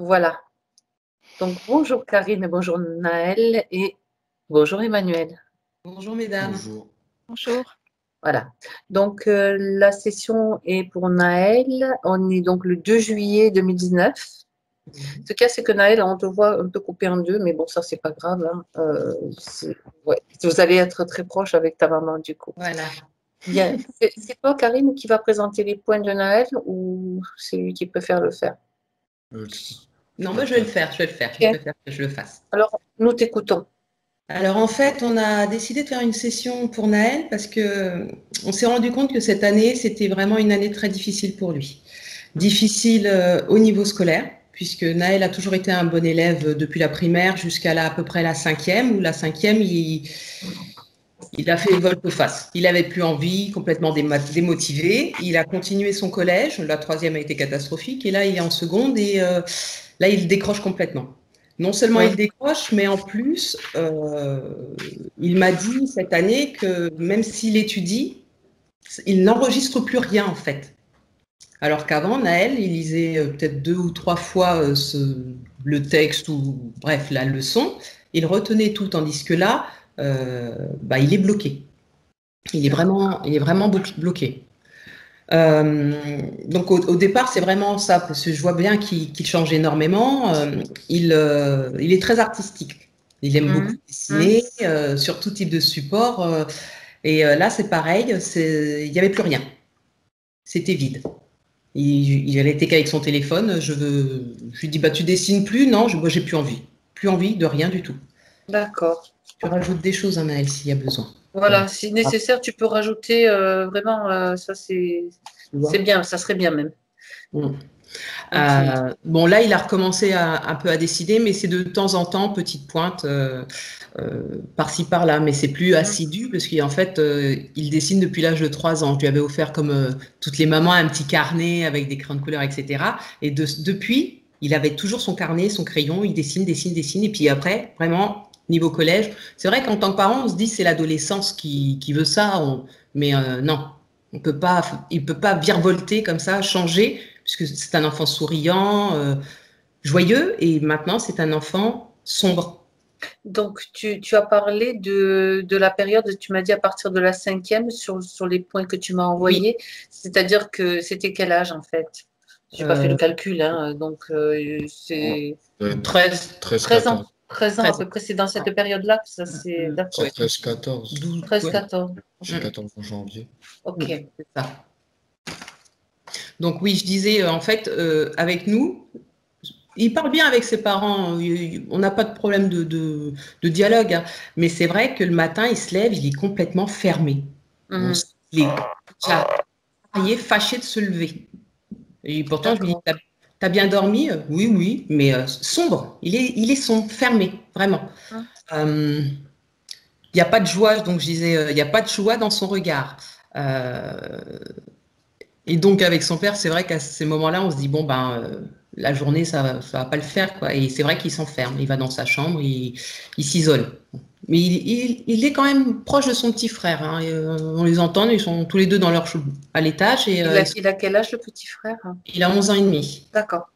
Voilà. Donc bonjour Karine, bonjour Naël et bonjour Emmanuel. Bonjour mesdames. Bonjour. Bonjour. Voilà. Donc la session est pour Naël. On est donc le 2 juillet 2019. Ce cas, c'est que Naël, on te voit un peu coupé en deux, mais bon, ça, c'est pas grave. Hein. Ouais. Vous allez être très proche avec ta maman, du coup. Voilà. Bien. C'est toi, Karine, qui va présenter les points de Naël ou c'est lui qui préfère le faire? Non, moi je vais le faire, je préfère que je le fasse. Alors, nous t'écoutons. Alors en fait, on a décidé de faire une session pour Naël parce que on s'est rendu compte que cette année, c'était vraiment une année très difficile pour lui. Difficile au niveau scolaire, puisque Naël a toujours été un bon élève depuis la primaire jusqu'à à peu près la 5e, où la 5e, il a fait volte-face. Il n'avait plus envie, complètement démotivé. Il a continué son collège. La 3e a été catastrophique. Et là, il est en seconde et là, il décroche complètement. Non seulement il décroche, mais en plus, il m'a dit cette année que même s'il étudie, il n'enregistre plus rien en fait. Alors qu'avant, Naël, il lisait peut-être 2 ou 3 fois le texte ou bref la leçon. Il retenait tout, tandis que là, il est bloqué. Il est vraiment bloqué. Donc au départ, c'est vraiment ça, parce que je vois bien qu'il change énormément. Il est très artistique. Il aime beaucoup dessiner sur tout type de support. Et là, c'est pareil, il n'y avait plus rien. C'était vide. Il n'était qu'avec son téléphone. Je lui dis, tu dessines plus? Non, moi, j'ai plus envie. Plus envie de rien du tout. D'accord. Tu rajoutes des choses, Anaël, s'il y a besoin. Voilà, si nécessaire, tu peux rajouter vraiment, ça c'est bien, ça serait bien même. Bon, là, il a recommencé un peu à décider, mais c'est de temps en temps, petite pointe, par-ci, par-là, mais c'est plus assidu, parce qu'en fait, il dessine depuis l'âge de 3 ans. Je lui avais offert, comme toutes les mamans, un petit carnet avec des crayons de couleur, etc. Et depuis, il avait toujours son carnet, son crayon, il dessine, et puis après, vraiment, niveau collège, c'est vrai qu'en tant que parent, on se dit c'est l'adolescence qui veut ça, mais non, il peut pas virevolter comme ça, changer, puisque c'est un enfant souriant, joyeux, et maintenant c'est un enfant sombre. Donc tu as parlé de la période, tu m'as dit à partir de la 5e sur les points que tu m'as envoyés, c'est-à-dire que c'était quel âge en fait? Je n'ai pas fait le calcul, hein, donc c'est 13 ans. 13 ans à peu près, c'est dans cette période-là que ça s'est... 13-14. 13-14. J'ai 14 en janvier. Ok. C'est ça. Donc oui, je disais, en fait, avec nous, il parle bien avec ses parents, on n'a pas de problème de dialogue, hein, mais c'est vrai que le matin, il se lève, il est complètement fermé. Il est fâché de se lever. Et pourtant, je lui dis, t'as bien dormi? Oui, mais sombre. Il est sombre, fermé, vraiment. Il n'y a pas de joie, donc je disais, il n'y a pas de joie dans son regard. Et donc, avec son père, c'est vrai qu'à ces moments-là, on se dit, la journée, ça va pas le faire, quoi. Et c'est vrai qu'il s'enferme, il va dans sa chambre, il s'isole. Mais il est quand même proche de son petit frère, hein. On les entend, ils sont tous les deux dans leur à l'étage. Et, il a quel âge, le petit frère? Il a 11 ans et demi. D'accord.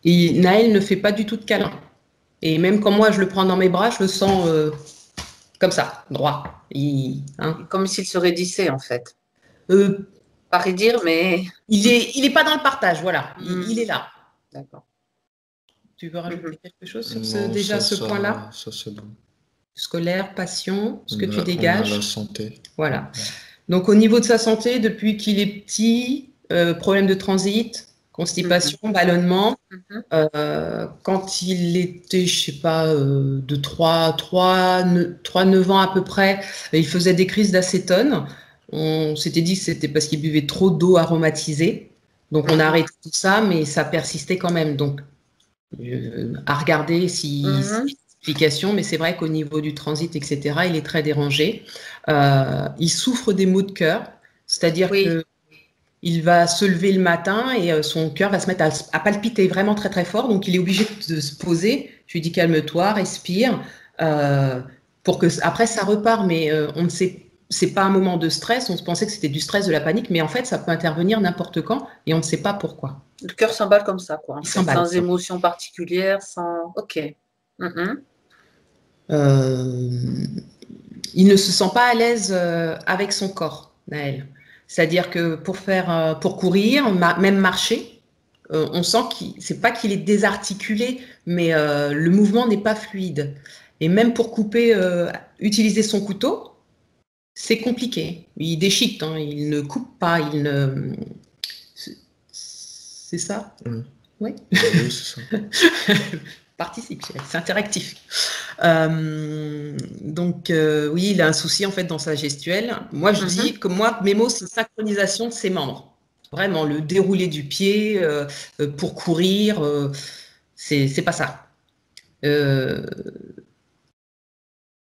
Et Naël ne fait pas du tout de câlin. Et même quand moi, je le prends dans mes bras, je le sens comme ça, droit. Comme s'il se raidissait, en fait. Pas redire, mais... Il est pas dans le partage, voilà. Il est là. D'accord. Tu veux rajouter quelque chose sur ce point-là? Ça, c'est bon. Scolaire, passion, ce que tu dégages. La santé. Voilà. Donc, au niveau de sa santé, depuis qu'il est petit, problème de transit, constipation, ballonnement. Quand il était, je sais pas, de 3-9 ans à peu près, il faisait des crises d'acétone. On s'était dit que c'était parce qu'il buvait trop d'eau aromatisée. Donc, on a arrêté tout ça, mais ça persistait quand même. Donc, à regarder si explication, mais c'est vrai qu'au niveau du transit, etc., il est très dérangé. Il souffre des maux de cœur, c'est-à-dire que il va se lever le matin et son cœur va se mettre à palpiter vraiment très très fort, donc il est obligé de se poser. Je lui dis calme-toi, respire, pour que après ça repart, mais on ne sait c'est pas un moment de stress, on pensait que c'était du stress, de la panique, mais en fait, ça peut intervenir n'importe quand et on ne sait pas pourquoi. Le cœur s'emballe comme ça, quoi, en Il fait, s'emballe. sans émotion particulière, sans... Ok. Mhm. Euh, il ne se sent pas à l'aise avec son corps, Naël. C'est-à-dire que pour courir, même marcher, on sent c'est pas qu'il est désarticulé, mais le mouvement n'est pas fluide. Et même pour couper, utiliser son couteau, c'est compliqué. Il déchiquette, hein, il ne coupe pas, il ne. C'est ça? Oui. Oui, c'est ça. Participe, c'est interactif. Donc, oui, il a un souci en fait dans sa gestuelle. Moi, je dis que mes mots, c'est synchronisation de ses membres. Vraiment, le déroulé du pied pour courir, c'est pas ça.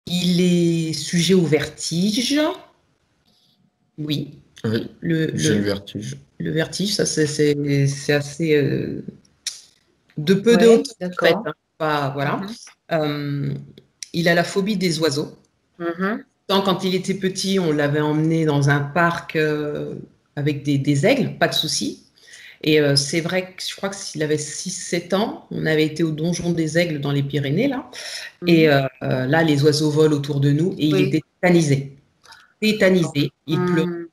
Il est sujet au vertige. Oui. Oui, j'ai le vertige. Le vertige, ça, c'est assez. De peu de Ouais, hauteur, en fait, d'accord. hein. Pas, voilà. Il a la phobie des oiseaux. Quand il était petit, on l'avait emmené dans un parc avec des aigles, pas de souci. Et c'est vrai que je crois que s'il avait 6-7 ans, on avait été au donjon des aigles dans les Pyrénées, là. Et là, les oiseaux volent autour de nous et il était tétanisé. Tétanisé. Il pleurait.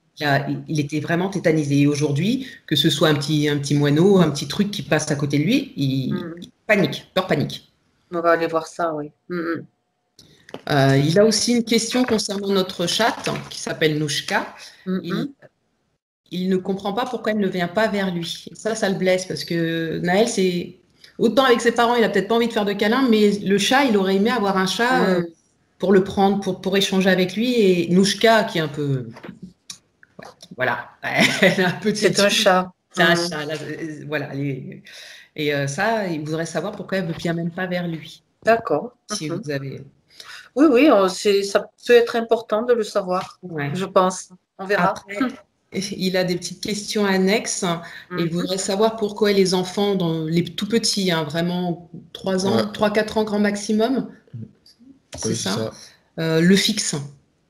Il était vraiment tétanisé. Et aujourd'hui, que ce soit un petit moineau, un petit truc qui passe à côté de lui, il panique, peur panique. On va aller voir ça, oui. Il a aussi une question concernant notre chatte qui s'appelle Nouchka. Il ne comprend pas pourquoi elle ne vient pas vers lui. Et ça le blesse parce que Naël, c'est autant avec ses parents, il a peut-être pas envie de faire de câlins, mais le chat, il aurait aimé avoir un chat pour le prendre, pour échanger avec lui. Et Nouchka, qui est un peu, voilà, elle a un peu. C'est un chat. C'est un chat. Là, voilà. Et ça, il voudrait savoir pourquoi elle ne vient même pas vers lui. D'accord. Si vous avez. Oui, ça peut être important de le savoir, je pense. On verra. Après, il a des petites questions annexes et il voudrait savoir pourquoi les enfants, les tout petits, hein, vraiment 3 ans, 3-4 ans grand maximum, c'est ça, le fixe.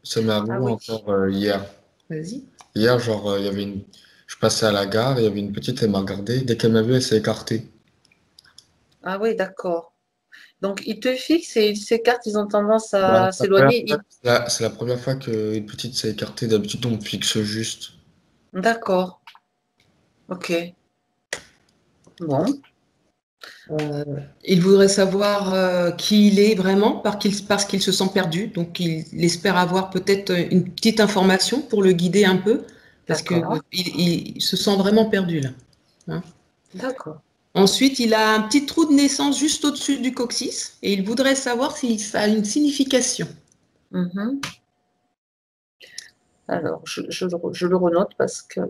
Ça m'est arrivé encore hier. Vas-y. Hier, genre, je passais à la gare, il y avait une petite, elle m'a regardé. Dès qu'elle m'a vu, elle s'est écartée. Ah oui, d'accord. Donc, ils te fixent et ils s'écartent, ils ont tendance à s'éloigner. C'est la première fois qu'une petite s'est écartée. D'habitude, on me fixe juste. D'accord. Ok. Bon. Il voudrait savoir qui il est vraiment parce qu'il se sent perdu. Donc, il espère avoir peut-être une petite information pour le guider un peu parce qu'il se sent vraiment perdu là. Hein. D'accord. Ensuite, il a un petit trou de naissance juste au-dessus du coccyx et il voudrait savoir si ça a une signification. Alors, je le renote parce que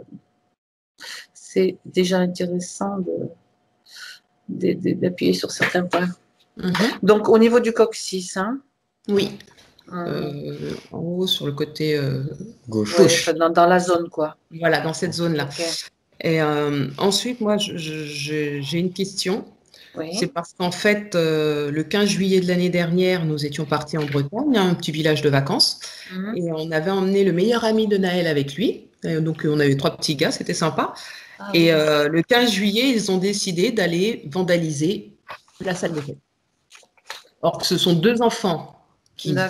c'est déjà intéressant d'appuyer sur certains points. Donc, au niveau du coccyx, hein? Oui. En haut, sur le côté gauche. Ouais, dans la zone, quoi. Voilà, dans cette zone-là. Okay. Et ensuite, moi, j'ai une question. Oui. C'est parce qu'en fait, le 15 juillet de l'année dernière, nous étions partis en Bretagne, un petit village de vacances, et on avait emmené le meilleur ami de Naël avec lui. Donc, on avait 3 petits gars, c'était sympa. Et le 15 juillet, ils ont décidé d'aller vandaliser la salle de fête. Or, ce sont 2 enfants qui ne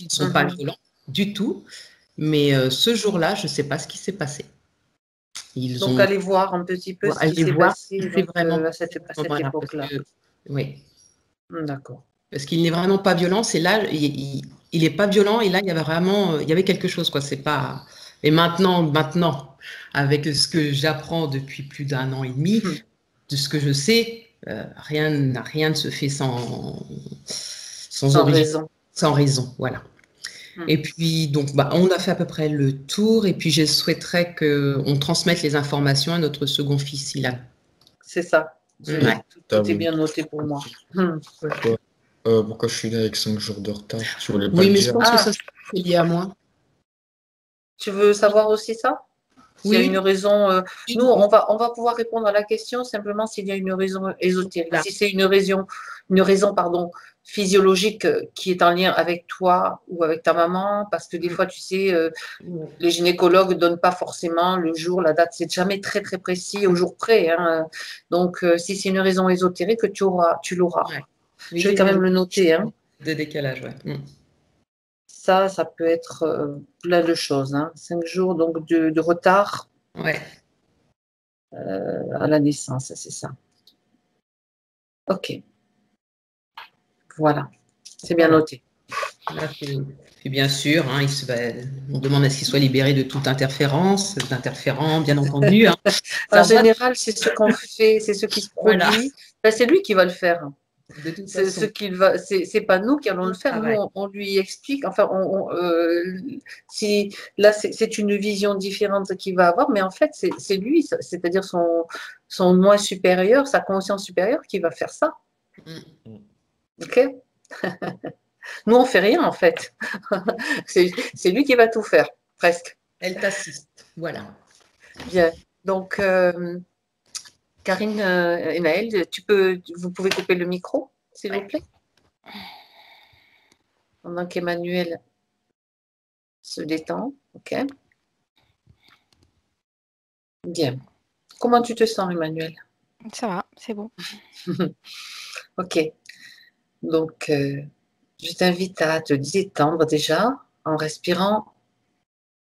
sont pas violents du tout, mais ce jour-là, je ne sais pas ce qui s'est passé. Donc, allez voir un petit peu ce qui s'est passé vraiment à cette époque-là. Oui. D'accord. Parce qu'il n'est vraiment pas violent, c'est là, il n'est pas violent, et là, il y avait quelque chose, quoi. C'est pas. Et maintenant, avec ce que j'apprends depuis plus d'1 an et demi, de ce que je sais, rien ne se fait sans raison. Sans raison, voilà. Et puis, donc, on a fait à peu près le tour. Et puis, je souhaiterais qu'on transmette les informations à notre second fils, Ilan. C'est ça. Tout est bien noté pour moi. Pourquoi je suis là avec 5 jours de retard? Tu voulais pas oui, le mais dire. je pense que ça, c'est lié à moi. Tu veux savoir aussi ça? S'il y a Oui, une raison, nous, on- on va pouvoir répondre à la question simplement s'il y a une raison ésotérique. voilà. Si c'est une raison, pardon, physiologique qui est en lien avec toi ou avec ta maman, parce que des fois, tu sais, les gynécologues ne donnent pas forcément le jour, la date, c'est jamais très très précis au jour près, hein. Donc, si c'est une raison ésotérique, tu l'auras. Ouais. Je Oui, vais quand même le noter, hein. de décalage, ouais. Ça peut être plein de choses, hein. 5 jours donc de retard Ouais. à la naissance, c'est ça. Ok, voilà, c'est bien Voilà. noté. Là, puis bien sûr, hein, on demande à ce qu'il soit libéré de toute interférence, d'interférents, bien entendu. Hein. En Ça va. général, c'est ce qu'on fait, c'est ce qui se Voilà. produit. Ben, c'est lui qui va le faire. De toute C'est ce façon, qu'il va. C'est pas nous qui allons le faire. Nous, travail. on lui explique. Enfin, si là, c'est une vision différente qu'il va avoir, mais en fait, c'est lui, c'est-à-dire son moi supérieur, sa conscience supérieure, qui va faire ça. Mm. Ok. Nous, on fait rien en fait. C'est lui qui va tout faire, presque. Elle t'assiste. Voilà. Bien. Donc, Karine et Naël, vous pouvez couper le micro, s'il vous plaît, pendant qu'Emmanuel se détend. Ok. Bien. Comment tu te sens, Emmanuel? Ça va, c'est bon. Ok. Donc, je t'invite à te détendre déjà en respirant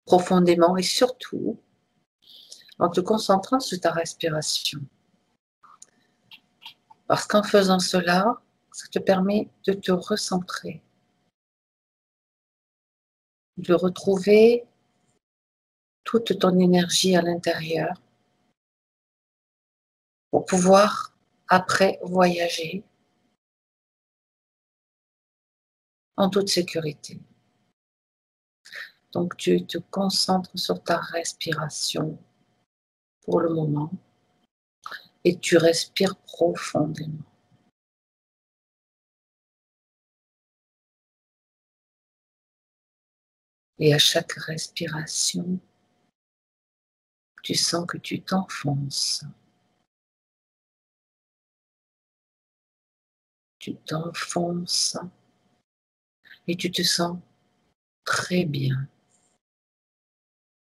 profondément et surtout en te concentrant sur ta respiration. Parce qu'en faisant cela, ça te permet de te recentrer, de retrouver toute ton énergie à l'intérieur pour pouvoir après voyager en toute sécurité. Donc tu te concentres sur ta respiration pour le moment et tu respires profondément. Et à chaque respiration, tu sens que tu t'enfonces. Tu t'enfonces et tu te sens très bien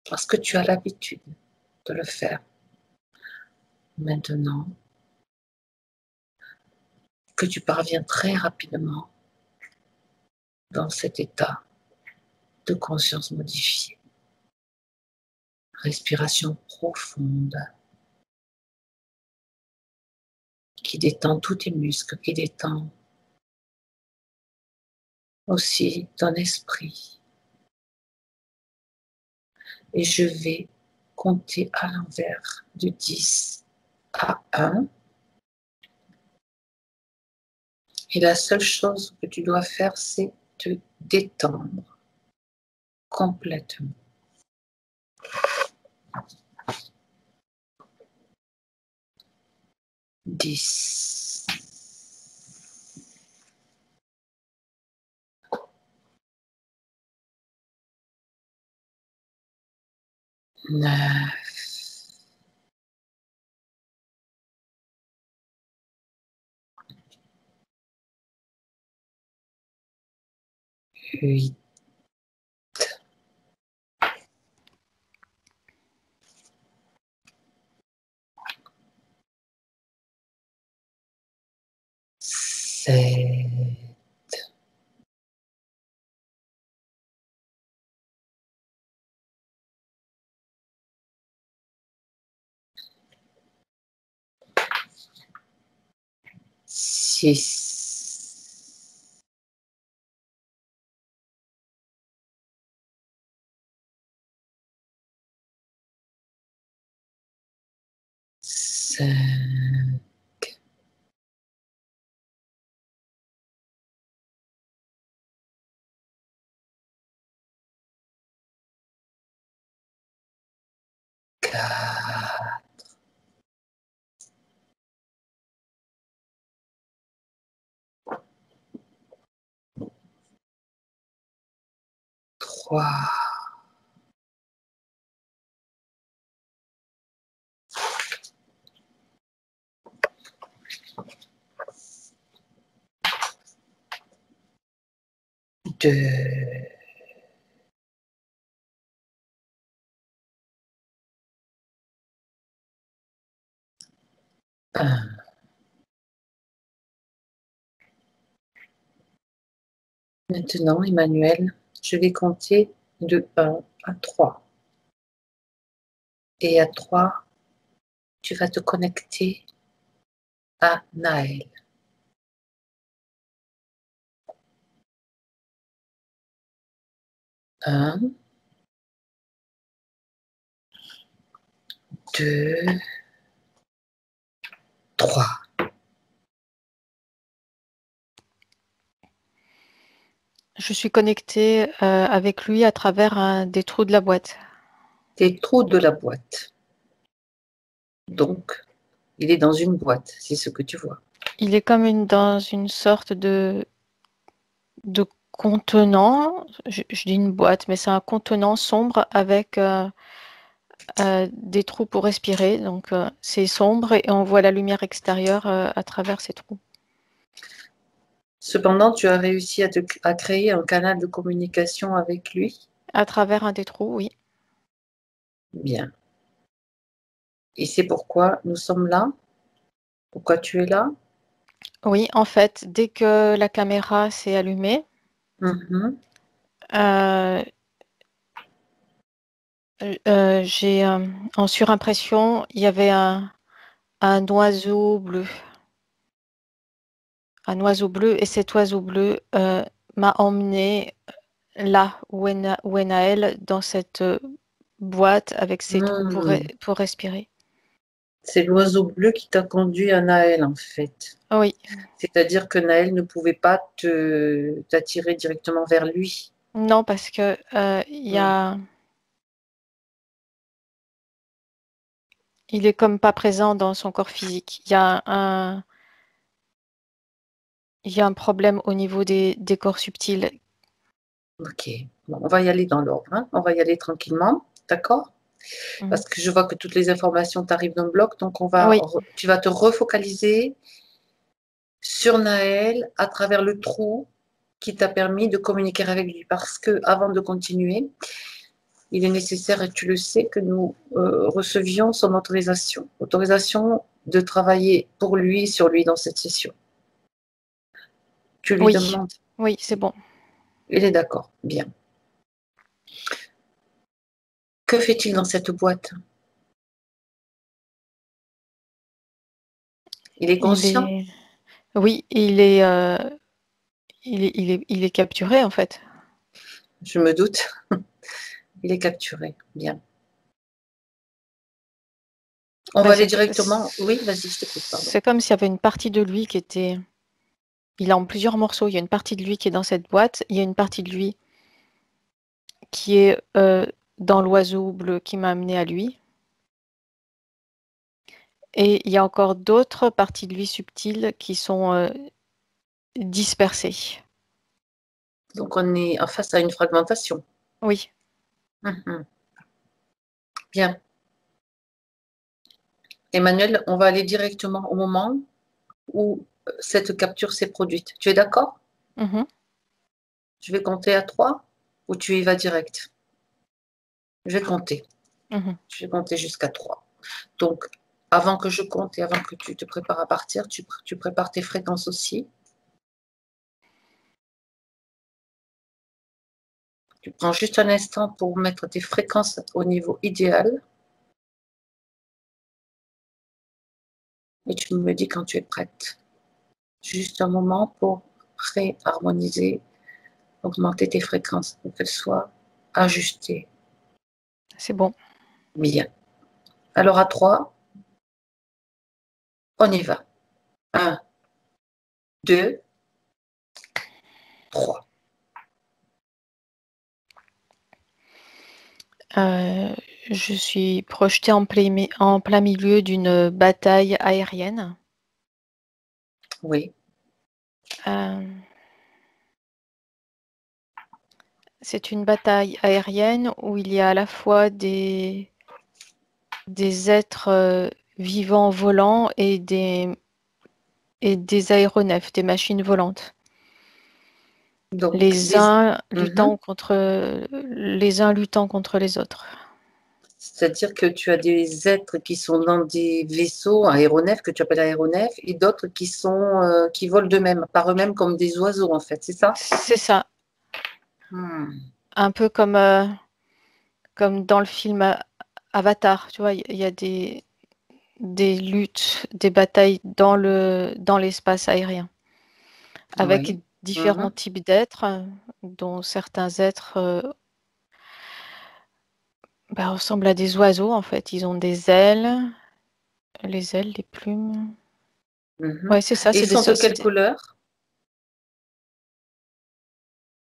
parce que tu as l'habitude de le faire. Maintenant que tu parviens très rapidement dans cet état de conscience modifiée. Respiration profonde qui détend tous tes muscles, qui détend aussi ton esprit. Et je vais compter à l'envers de 10 à 1. Et la seule chose que tu dois faire, c'est te détendre complètement. 10. 9. 8. 7. 6. 5. 4. 3. 2, 1. Maintenant, Emmanuel, je vais compter de 1 à 3. Et à 3, tu vas te connecter à Naël. 1, 2, 3. Je suis connectée avec lui à travers des trous de la boîte. Des trous de la boîte. Donc, il est dans une boîte, c'est ce que tu vois. Il est comme dans une sorte de contenant. Je dis une boîte, mais c'est un contenant sombre avec des trous pour respirer. Donc, c'est sombre et on voit la lumière extérieure à travers ces trous. Cependant, tu as réussi à créer un canal de communication avec lui. À travers un des trous, oui. Bien. Et c'est pourquoi nous sommes là? Pourquoi tu es là? Oui, en fait, dès que la caméra s'est allumée, j'ai en surimpression, il y avait un oiseau bleu. Un oiseau bleu, et cet oiseau bleu m'a emmené là où est Naël, dans cette boîte avec ses trous pour respirer. C'est l'oiseau bleu qui t'a conduit à Naël, en fait. Oui. C'est-à-dire que Naël ne pouvait pas t'attirer directement vers lui. Non, parce que il est comme pas présent dans son corps physique. Il y a un problème au niveau des corps subtils. Ok. Bon, on va y aller dans l'ordre. Hein. On va y aller tranquillement. D'accord? Parce que je vois que toutes les informations t'arrivent d'un bloc. Donc, tu vas te refocaliser sur Naël à travers le trou qui t'a permis de communiquer avec lui. Parce que avant de continuer, il est nécessaire, et tu le sais, que nous recevions son autorisation. Autorisation de travailler pour lui, sur lui, dans cette session. Tu lui demandes? Oui, c'est bon. Il est d'accord. Bien. Que fait-il dans cette boîte? Il est conscient? Oui, il est capturé, en fait. Je me doute. Il est capturé. Bien. On va aller directement. Oui, vas-y, je t'écoute. C'est comme s'il y avait une partie de lui qui était. Il est en plusieurs morceaux. Il y a une partie de lui qui est dans cette boîte. Il y a une partie de lui qui est dans l'oiseau bleu qui m'a amené à lui. Et il y a encore d'autres parties de lui subtiles qui sont dispersées. Donc, on est face à une fragmentation. Oui. Bien. Emmanuel, on va aller directement au moment où cette capture s'est produite. Tu es d'accord? Je vais compter à 3 ou tu y vas direct? Je vais compter. Je vais compter jusqu'à 3. Donc, avant que je compte et avant que tu te prépares à partir, tu prépares tes fréquences aussi. Tu prends juste un instant pour mettre tes fréquences au niveau idéal. Et tu me dis quand tu es prête. Juste un moment pour réharmoniser, augmenter tes fréquences pour qu'elles soient ajustées. C'est bon. Bien. Alors à 3, on y va. 1, 2, 3. Je suis projetée en plein milieu d'une bataille aérienne. Oui. C'est une bataille aérienne où il y a à la fois des êtres vivants volants et des aéronefs, des machines volantes. Donc, Les uns Mhm. luttant contre les autres. C'est-à-dire que tu as des êtres qui sont dans des vaisseaux, aéronefs, que tu appelles aéronefs, et d'autres qui volent d'eux-mêmes, par eux-mêmes comme des oiseaux, en fait, c'est ça? C'est ça. Hmm. Un peu comme dans le film Avatar, tu vois, il y a des luttes, des batailles dans l'espace aérien, avec Oui. différents Mhm. types d'êtres, dont certains êtres ressemblent à des oiseaux, en fait. Ils ont des ailes, les plumes. Mhm. Ouais, c'est ça, Et ils c'est sont de quelle couleur?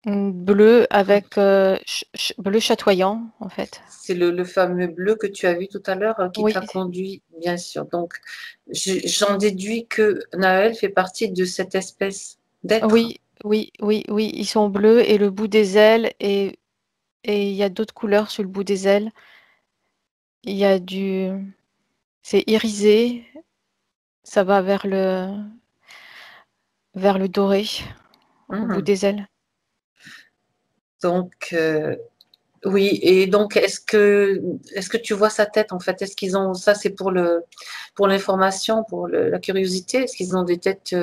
bleu avec bleu chatoyant, en fait. C'est le fameux bleu que tu as vu tout à l'heure qui Oui, t'a conduit, bien sûr. Donc, j'en déduis que Naël fait partie de cette espèce d'être. oui, oui, oui, oui, ils sont bleus et le bout des ailes et il y a d'autres couleurs sur le bout des ailes. Il y a c'est irisé, ça va vers le doré au bout Mhm. des ailes. Donc, oui, et donc est-ce que tu vois sa tête en fait? Est-ce qu'ils ont ça c'est pour l'information, pour la curiosité, est-ce qu'ils ont des têtes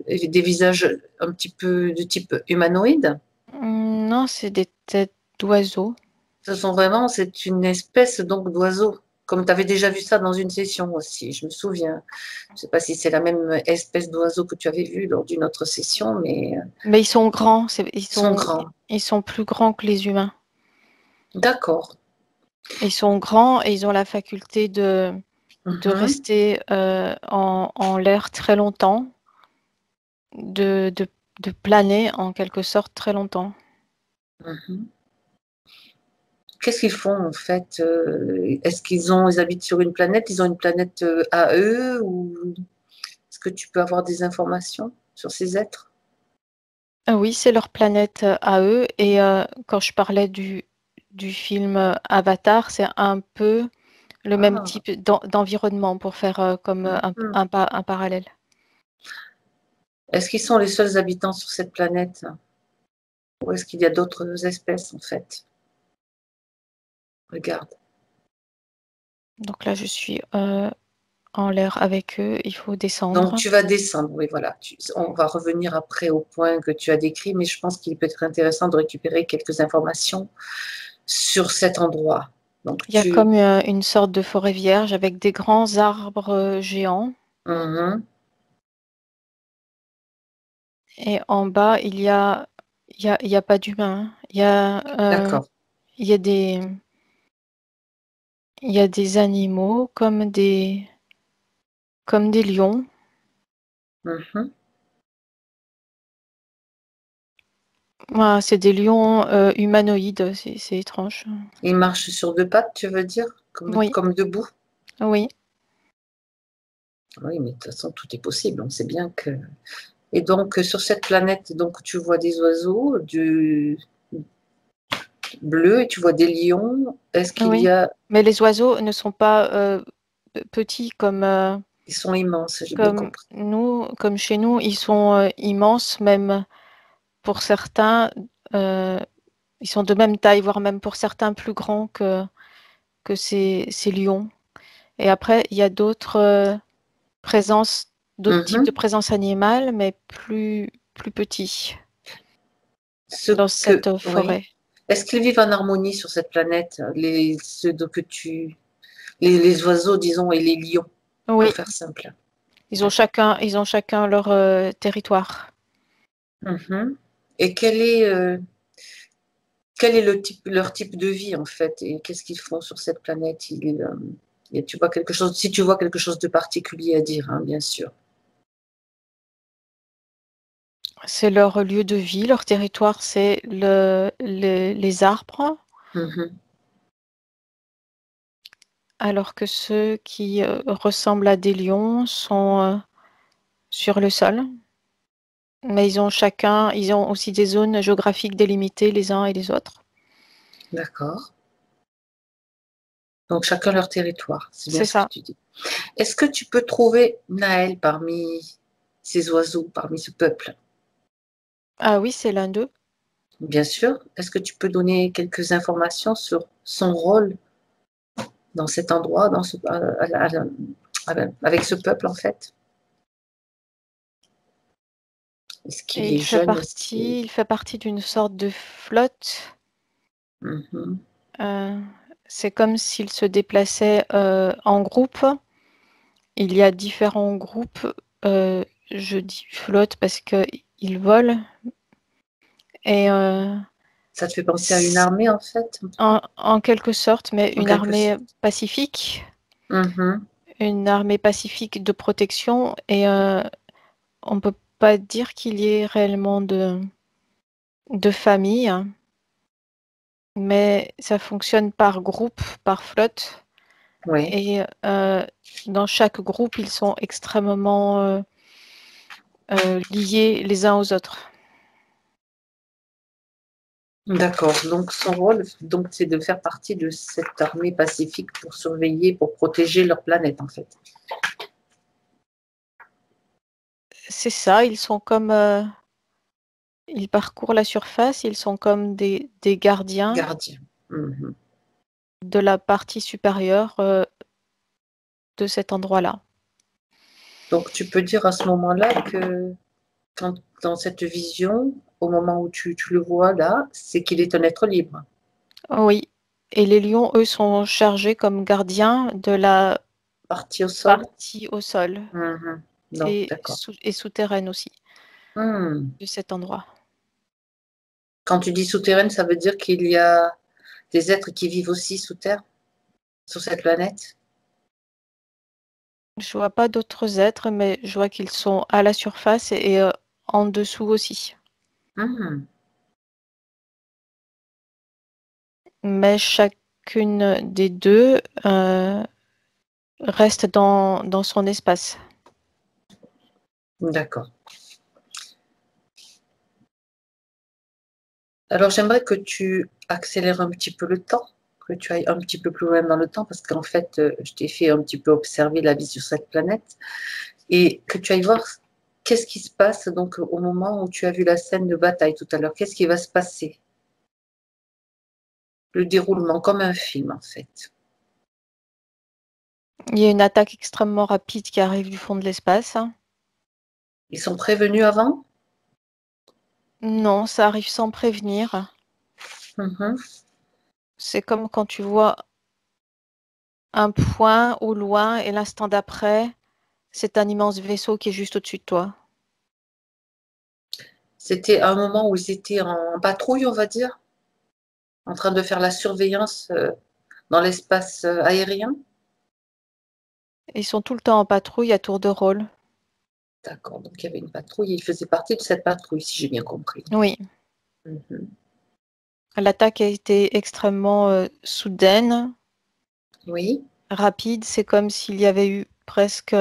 et des visages un petit peu de type humanoïde? Non, c'est des têtes d'oiseaux. C'est une espèce donc d'oiseau. Comme tu avais déjà vu ça dans une session aussi, je me souviens. Je ne sais pas si c'est la même espèce d'oiseau que tu avais vu lors d'une autre session, mais Mais ils sont grands, ils sont grands. ils sont plus grands que les humains. D'accord. Ils sont grands et ils ont la faculté de Mhm, rester en l'air très longtemps, de, de, de planer en quelque sorte très longtemps. mhm. Qu'est-ce qu'ils font en fait? Ils habitent sur une planète? Ils ont une planète à eux? Ou est-ce que tu peux avoir des informations sur ces êtres? Ah oui, c'est leur planète à eux. Et quand je parlais du film Avatar, c'est un peu le même Ah, type d'environnement pour faire comme mhm. un parallèle. Est-ce qu'ils sont les seuls habitants sur cette planète? Ou est-ce qu'il y a d'autres espèces en fait? Regarde. Donc là, je suis en l'air avec eux. Il faut Donc, descendre. tu vas descendre, oui, voilà. On va revenir après au point que tu as décrit, mais je pense qu'il peut être intéressant de récupérer quelques informations sur cet endroit. Donc, Il y a comme une sorte de forêt vierge avec des grands arbres géants. Mhm. Et en bas, il y a pas d'humains. D'accord. Il y a il y a des animaux comme des lions. Mhm. Voilà, c'est des lions humanoïdes. C'est étrange. Il marche sur deux pattes, tu veux dire? Comme, Oui, comme debout? oui, Oui, mais de toute façon, tout est possible. On sait bien que. Et donc, sur cette planète, donc, tu vois des oiseaux, du bleu, et tu vois des lions. Est-ce qu'il y oui. a. Mais les oiseaux ne sont pas petits Ils sont immenses, j'ai bien comme compris. nous, comme chez nous. Ils sont immenses, même pour certains. euh, Ils sont de même taille, voire même pour certains plus grands que ces lions. Et après, il y a d'autres types de Mhm. présences animales, mais plus petits Ce dans que. cette Oui. forêt. Est-ce qu'ils vivent en harmonie sur cette planète, les oiseaux, disons, et les lions, pour Oui, faire simple? ils ont chacun leur territoire. Mhm. Et quel est leur type de vie en fait, et qu'est-ce qu'ils font sur cette planète? Tu vois quelque chose, si tu vois quelque chose de particulier à dire, hein, bien sûr. C'est leur lieu de vie, leur territoire, c'est les arbres, Mhm. alors que ceux qui ressemblent à des lions sont sur le sol. Mais ils ont aussi des zones géographiques délimitées les uns et les autres. D'accord. Donc chacun leur territoire, c'est bien C'est ce que ça. tu dis. Est-ce que tu peux trouver Naël parmi ces oiseaux, parmi ce peuple? Ah oui, c'est l'un d'eux. Bien sûr. Est-ce que tu peux donner quelques informations sur son rôle dans cet endroit, avec ce peuple, en fait? Est-ce Et qu'il est jeune? Est-ce qu'il est... il fait partie d'une sorte de flotte. Mhm. Euh, c'est comme s'il se déplaçait en groupe. Il y a différents groupes. Je dis flotte parce qu'ils volent. Et Ça te fait penser à une armée, en fait, en quelque sorte, mais en une quelque armée sorte. pacifique. Mhm. Une armée pacifique de protection. Et on ne peut pas dire qu'il y ait réellement de famille, mais ça fonctionne par groupe, par flotte. Oui, Et dans chaque groupe, ils sont extrêmement liés les uns aux autres. d'accord. Donc, son rôle, donc, c'est de faire partie de cette armée pacifique pour surveiller, pour protéger leur planète, en fait. C'est ça, ils sont comme... ils parcourent la surface, ils sont comme des gardiens Gardien. Mhm. de la partie supérieure de cet endroit-là. Donc, tu peux dire à ce moment-là que quand, dans cette vision, au moment où tu le vois là, c'est qu'il est un être libre. Oui. Et les lions, eux, sont chargés comme gardiens de la Parti au sol. partie au sol Mhm. Donc, d'accord. et souterraine aussi Hmm. de cet endroit. Quand tu dis souterraine, ça veut dire qu'il y a des êtres qui vivent aussi sous terre, sur cette planète? Je vois pas d'autres êtres, mais je vois qu'ils sont à la surface et en dessous aussi. Hmm. Mais chacune des deux reste dans son espace. D'accord. Alors, j'aimerais que tu accélères un petit peu le temps, que tu ailles un petit peu plus loin dans le temps, parce qu'en fait, je t'ai fait un petit peu observer la vie sur cette planète, et que tu ailles voir qu'est-ce qui se passe donc au moment où tu as vu la scène de bataille tout à l'heure. Qu'est-ce qui va se passer? Le déroulement, comme un film, en fait. Il y a une attaque extrêmement rapide qui arrive du fond de l'espace. Ils sont prévenus avant? Non, ça arrive sans prévenir. Mhm. C'est comme quand tu vois un point au loin et l'instant d'après, c'est un immense vaisseau qui est juste au-dessus de toi. C'était un moment où ils étaient en patrouille, on va dire, en train de faire la surveillance dans l'espace aérien. Ils sont tout le temps en patrouille à tour de rôle. D'accord, donc il y avait une patrouille et il faisait partie de cette patrouille, si j'ai bien compris. Oui, Mhm. l'attaque a été extrêmement soudaine, Oui, rapide. C'est comme s'il y avait eu presque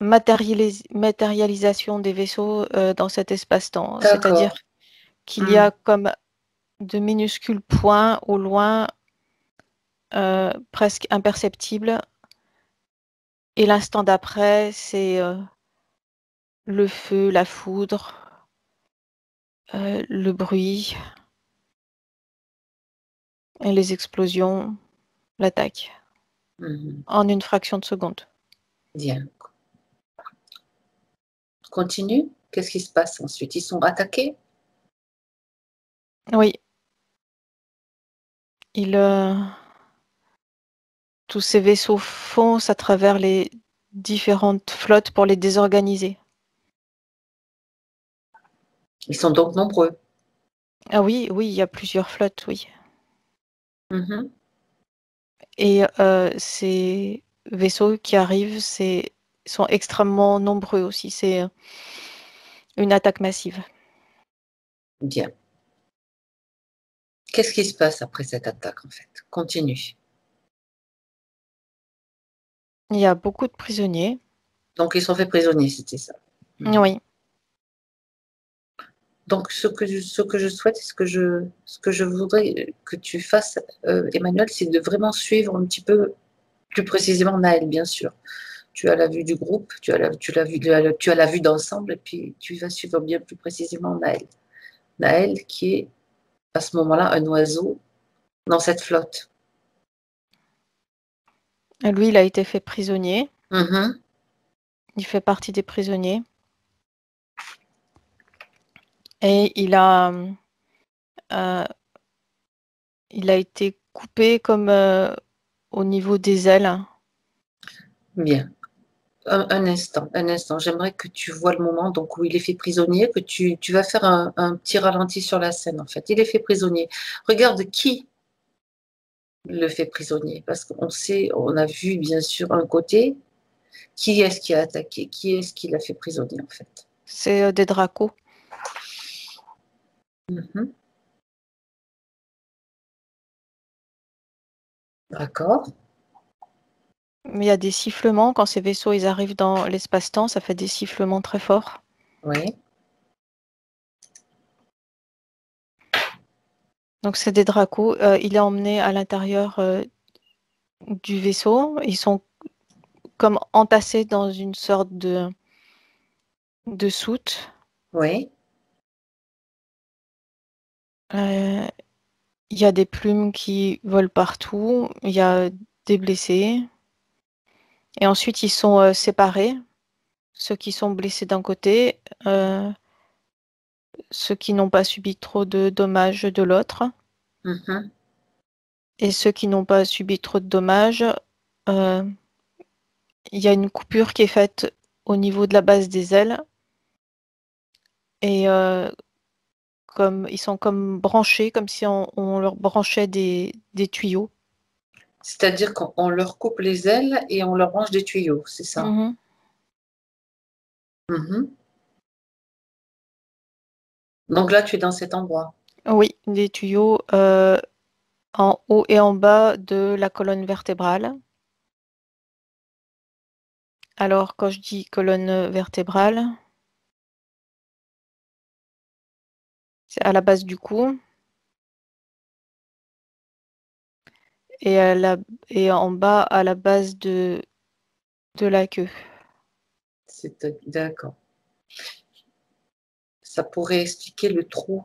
matérialisation des vaisseaux dans cet espace-temps. C'est-à-dire d'accord. qu'il y Hmm. a comme de minuscules points au loin, presque imperceptibles. Et l'instant d'après, c'est le feu, la foudre, le bruit, et les explosions, l'attaque, Mhm. en une fraction de seconde. Bien. Continue. Qu'est-ce qui se passe ensuite? Ils sont attaqués? Oui, il, tous ces vaisseaux foncent à travers les différentes flottes pour les désorganiser. Ils sont donc nombreux. Ah oui, oui, il y a plusieurs flottes, oui. Mhm. Et ces vaisseaux qui arrivent, sont extrêmement nombreux aussi. C'est une attaque massive. Bien. Qu'est-ce qui se passe après cette attaque, en fait? Continue. Il y a beaucoup de prisonniers. Donc, ils sont faits prisonniers, c'était ça. Mhm. Oui, Donc, ce que je souhaite, ce que je voudrais que tu fasses, Emmanuel, c'est de vraiment suivre un petit peu plus précisément Naël, bien sûr. tu as la vue du groupe, tu as la vue d'ensemble, et puis tu vas suivre bien plus précisément Naël. Naël qui est à ce moment-là un oiseau dans cette flotte. Lui, il a été fait prisonnier. Mhm. Il fait partie des prisonniers. Et il a été coupé comme au niveau des ailes. Bien. Un instant. J'aimerais que tu vois le moment donc, où il est fait prisonnier, que tu vas faire un petit ralenti sur la scène, en fait. Il est fait prisonnier. Regarde qui le fait prisonnier, parce qu'on sait, on a vu bien sûr un côté. Qui est-ce qui a attaqué? Qui est-ce qui l'a fait prisonnier, en fait? C'est des dracos. Mhm. D'accord. Mais il y a des sifflements. Quand ces vaisseaux ils arrivent dans l'espace-temps, ça fait des sifflements très forts. Oui. Donc c'est des dracos. Il est emmené à l'intérieur du vaisseau. Ils sont comme entassés dans une sorte de soute. Oui. Il y a des plumes qui volent partout. Il y a des blessés. Et ensuite, ils sont séparés. Ceux qui sont blessés d'un côté, ceux qui n'ont pas subi trop de dommages de l'autre. Mhm. Et ceux qui n'ont pas subi trop de dommages, il y a une coupure qui est faite au niveau de la base des ailes. Et comme ils sont comme branchés, comme si on leur branchait des tuyaux. C'est-à-dire qu'on leur coupe les ailes et on leur branche des tuyaux, c'est ça? Mhm. Mhm. Donc là, tu es dans cet endroit. Oui, des tuyaux en haut et en bas de la colonne vertébrale. Alors, quand je dis colonne vertébrale, c'est à la base du cou et, et en bas à la base de la queue. D'accord. Ça pourrait expliquer le trou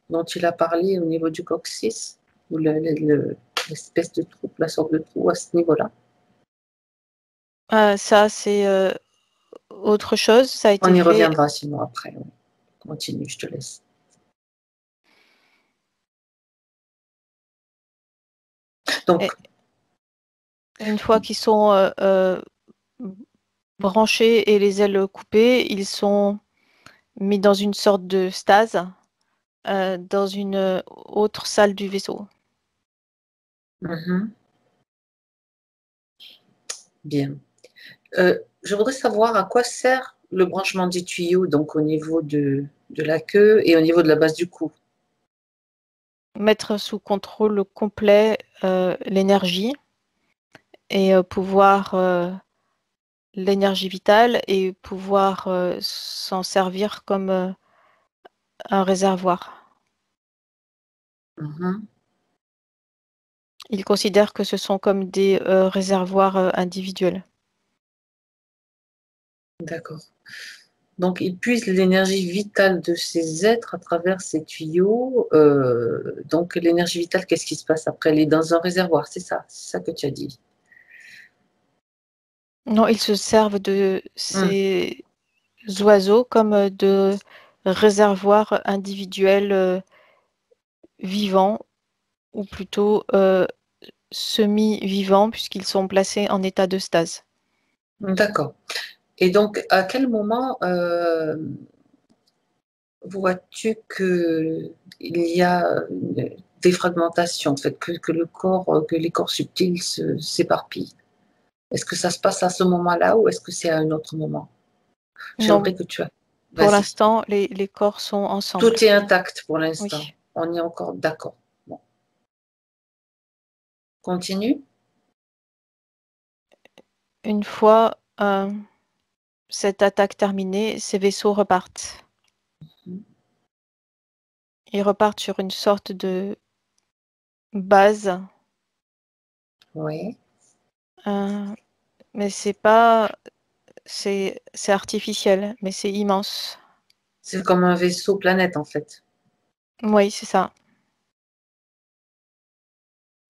dont il a parlé au niveau du coccyx, ou l'espèce de trou, la sorte de trou à ce niveau-là. Ça, c'est autre chose. Ça a On été y fait. reviendra sinon après. Oui. Continue, je te laisse. Donc, Une fois qu'ils sont branchés et les ailes coupées, ils sont mis dans une sorte de stase dans une autre salle du vaisseau. mhm, bien. Je voudrais savoir à quoi sert le branchement des tuyaux, donc au niveau de la queue et au niveau de la base du cou. Mettre sous contrôle complet l'énergie et pouvoir l'énergie vitale et pouvoir s'en servir comme un réservoir. Mhm, Ils considèrent que ce sont comme des réservoirs individuels. d'accord. Donc, il puise l'énergie vitale de ces êtres à travers ces tuyaux. Donc, l'énergie vitale, qu'est-ce qui se passe après? Elle est dans un réservoir, c'est ça? C'est ça que tu as dit. Non, ils se servent de Hum, ces oiseaux comme de réservoirs individuels vivants, ou plutôt semi-vivants, puisqu'ils sont placés en état de stase. d'accord. Et donc, à quel moment vois-tu qu'il y a des fragmentations, en fait, que le corps, que les corps subtils s'éparpillent? Est-ce que ça se passe à ce moment-là ou est-ce que c'est à un autre moment? Non, J'aimerais que tu as. pour Vas-y. l'instant, les corps sont ensemble. Tout est intact pour l'instant. Oui. On est encore d'accord. Bon. Continue. Une fois cette attaque terminée, ces vaisseaux repartent. Ils repartent sur une sorte de base, Oui. euh, mais c'est pas c'est artificiel, mais c'est immense. C'est comme un vaisseau planète, en fait. Oui, c'est ça.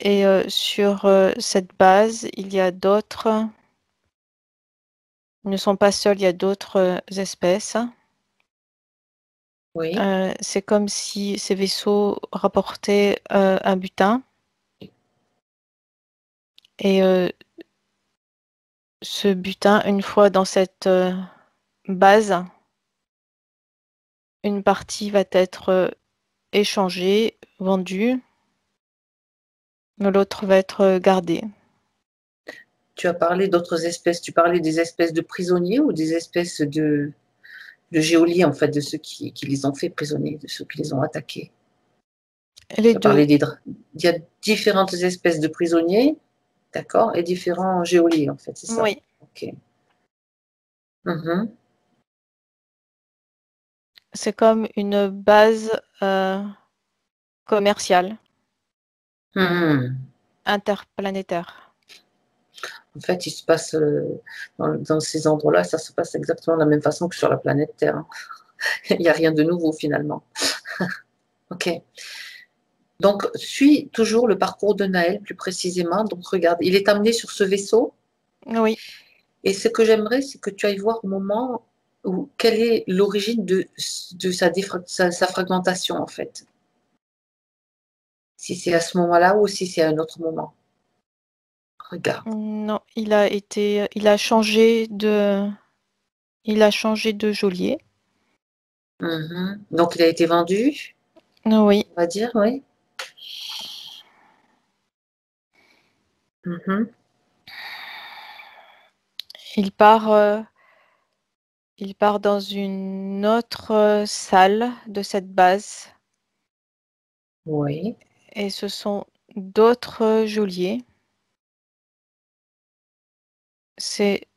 Et sur cette base, il y a d'autres. Ils ne sont pas seuls, il y a d'autres espèces. Oui. C'est comme si ces vaisseaux rapportaient un butin. Et ce butin, une fois dans cette base, une partie va être échangée, vendue, mais l'autre va être gardée. Tu as parlé d'autres espèces. Tu parlais des espèces de prisonniers ou des espèces de geôliers, en fait, de ceux qui les ont fait prisonniers, de ceux qui les ont attaqués. Les Tu as deux. parlé il y a différentes espèces de prisonniers, d'accord, et différents geôliers, en fait, c'est ça? Oui, Ok. Mhm. c'est comme une base commerciale Mhm. interplanétaire. En fait, il se passe dans ces endroits-là, ça se passe exactement de la même façon que sur la planète Terre, hein. Il n'y a rien de nouveau finalement. Ok. Donc, suis toujours le parcours de Naël plus précisément. Donc, regarde, il est amené sur ce vaisseau. Oui, Et ce que j'aimerais, c'est que tu ailles voir au moment où quelle est l'origine de sa fragmentation, en fait. Si c'est à ce moment-là ou si c'est à un autre moment. Regarde. non, il a changé de geôlier. Mhm. Donc, il a été vendu, Oui, on va dire, oui. Mhm. il part dans une autre salle de cette base Oui. et ce sont d'autres geôliers. C'est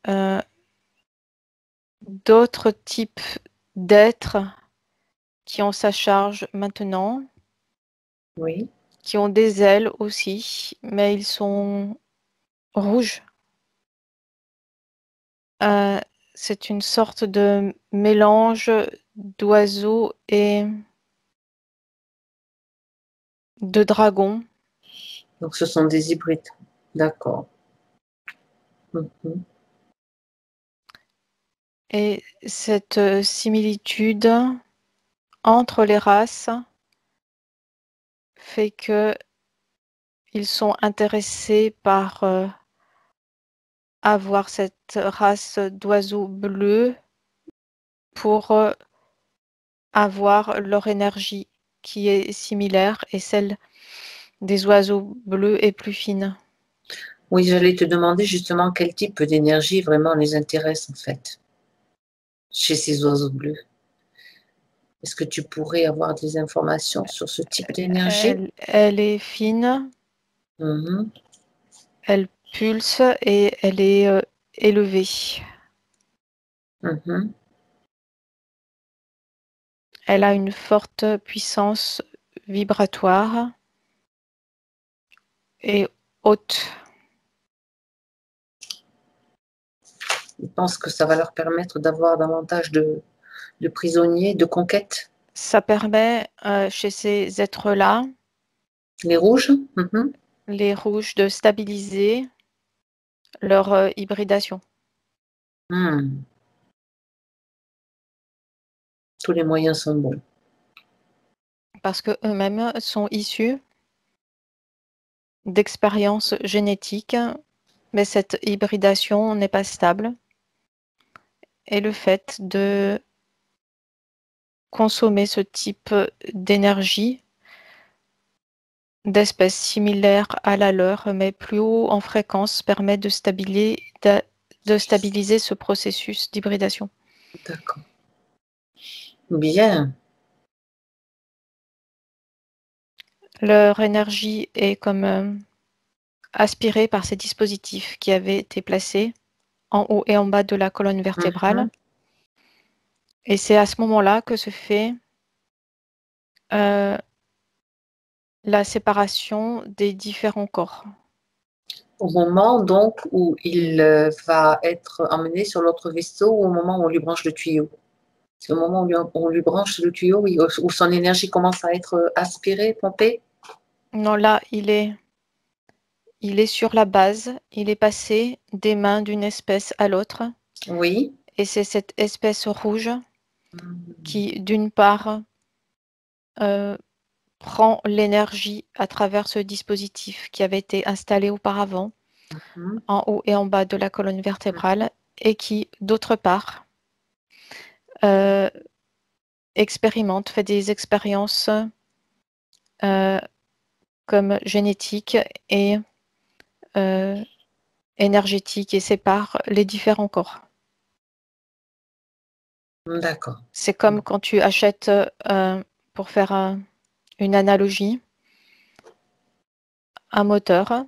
d'autres types d'êtres qui ont sa charge maintenant, Oui. qui ont des ailes aussi, mais ils sont rouges. Euh, c'est une sorte de mélange d'oiseaux et de dragons. Donc, ce sont des hybrides. D'accord. Mhm. Et cette similitude entre les races fait que ils sont intéressés par avoir cette race d'oiseaux bleus pour avoir leur énergie qui est similaire et celle des oiseaux bleus est plus fine. Oui, j'allais te demander justement quel type d'énergie vraiment les intéresse en fait chez ces oiseaux bleus. Est-ce que tu pourrais avoir des informations sur ce type d'énergie? Elle est fine, Mhm. elle pulse et elle est élevée. Mhm. Elle a une forte puissance vibratoire et haute. Ils pensent que ça va leur permettre d'avoir davantage de prisonniers, de conquêtes. Ça permet chez ces êtres-là, Les rouges? Mhm. les rouges, de stabiliser leur hybridation. Hmm. Tous les moyens sont bons. Parce que eux-mêmes sont issus d'expériences génétiques, mais cette hybridation n'est pas stable. Et le fait de consommer ce type d'énergie d'espèces similaires à la leur, mais plus haut en fréquence, permet de stabiliser ce processus d'hybridation. D'accord. Bien. Leur énergie est comme aspirée par ces dispositifs qui avaient été placés en haut et en bas de la colonne vertébrale. Mhm. Et c'est à ce moment-là que se fait la séparation des différents corps. Au moment donc où il va être emmené sur l'autre vaisseau ou au moment où on lui branche le tuyau? C'est au moment où on lui branche le tuyau où son énergie commence à être aspirée, pompée? Non, là, il est sur la base. Il est passé des mains d'une espèce à l'autre. Oui. Et c'est cette espèce rouge Mhm. qui, d'une part, prend l'énergie à travers ce dispositif qui avait été installé auparavant, en haut et en bas de la colonne vertébrale, et qui, d'autre part, expérimente, fait des expériences comme génétiques et énergétiques et sépare les différents corps. D'accord. C'est comme quand tu achètes, pour faire une analogie, un moteur,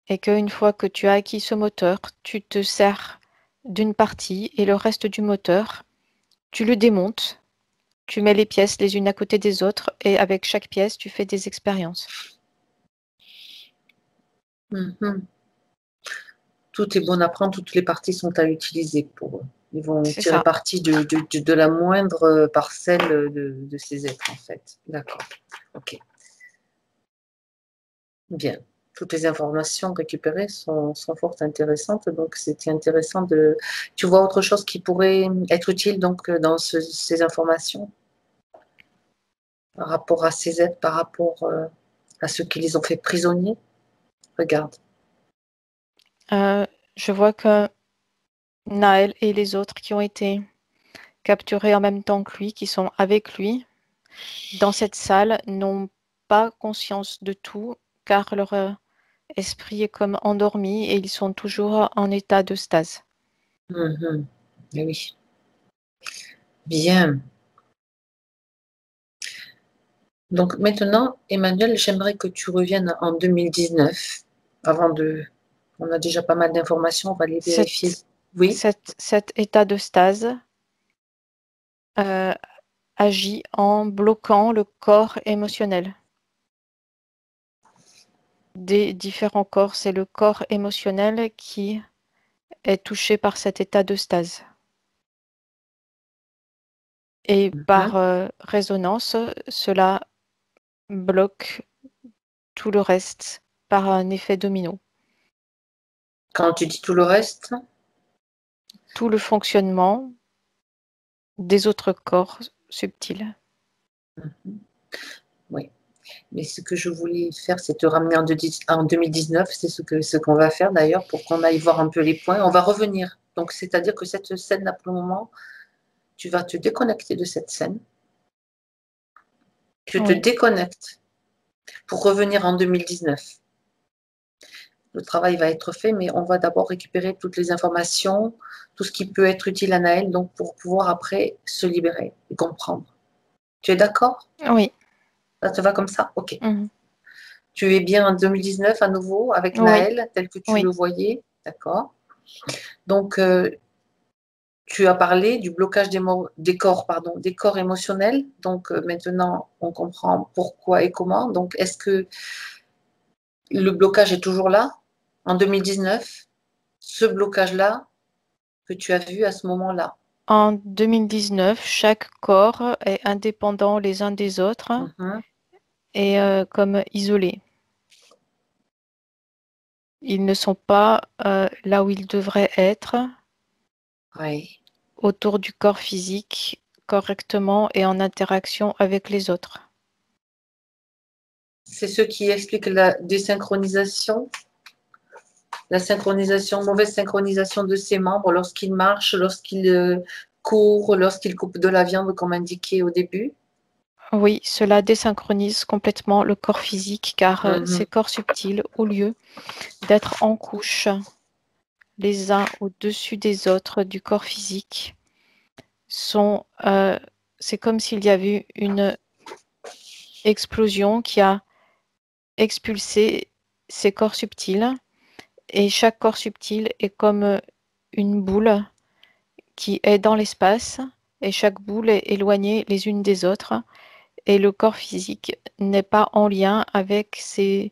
et qu'une fois que tu as acquis ce moteur, tu te sers d'une partie et le reste du moteur, tu le démontes, tu mets les pièces les unes à côté des autres et avec chaque pièce, tu fais des expériences. Mhm. Tout est bon à prendre, toutes les parties sont à utiliser pour eux. Ils vont C'est tirer ça. parti de la moindre parcelle de ces êtres, en fait. D'accord. Ok. Bien. Toutes les informations récupérées sont fort intéressantes. Donc, c'était intéressant de. Tu vois autre chose qui pourrait être utile donc dans ces informations par rapport à ces êtres, par rapport à ceux qui les ont fait prisonniers? Regarde. Je vois que Naël et les autres qui ont été capturés en même temps que lui, qui sont avec lui, dans cette salle, n'ont pas conscience de tout, car leur esprit est comme endormi et ils sont toujours en état de stase. Mhm. Eh oui. Bien. Donc maintenant, Emmanuel, j'aimerais que tu reviennes en 2019. Avant de. On a déjà pas mal d'informations, on va les vérifier. Oui. Cet état de stase agit en bloquant le corps émotionnel. Des différents corps, c'est le corps émotionnel qui est touché par cet état de stase. Et par résonance, cela bloque tout le reste par un effet domino. Quand tu dis tout le reste, Tout le fonctionnement des autres corps subtils. oui. Mais ce que je voulais faire, c'est te ramener en 2019. C'est ce qu'on va faire d'ailleurs pour qu'on aille voir un peu les points. On va revenir. Donc, c'est-à-dire que cette scène-là, pour le moment, tu vas te déconnecter de cette scène. Tu te Oui. déconnectes pour revenir en 2019. Le travail va être fait, mais on va d'abord récupérer toutes les informations, tout ce qui peut être utile à Naël, donc pour pouvoir après se libérer et comprendre. Tu es d'accord? Oui. Ça te va comme ça? Ok. Mhm. Tu es bien en 2019 à nouveau avec Oui. Naël, tel que tu Oui. le voyais. D'accord. Donc, tu as parlé du blocage des corps émotionnels. Donc, maintenant, on comprend pourquoi et comment. Donc, est-ce que le blocage est toujours là en 2019? Ce blocage-là que tu as vu à ce moment-là? En 2019, chaque corps est indépendant les uns des autres Mhm. et comme isolés. Ils ne sont pas là où ils devraient être, Oui. autour du corps physique, correctement et en interaction avec les autres. C'est ce qui explique la désynchronisation, mauvaise synchronisation de ses membres lorsqu'il marche, lorsqu'il court, lorsqu'il coupe de la viande, comme indiqué au début. Oui, cela désynchronise complètement le corps physique car ces Mhm. corps subtils, au lieu d'être en couche les uns au-dessus des autres du corps physique, c'est comme s'il y avait une explosion qui a expulsé ces corps subtils et chaque corps subtil est comme une boule qui est dans l'espace et chaque boule est éloignée les unes des autres et le corps physique n'est pas en lien avec ces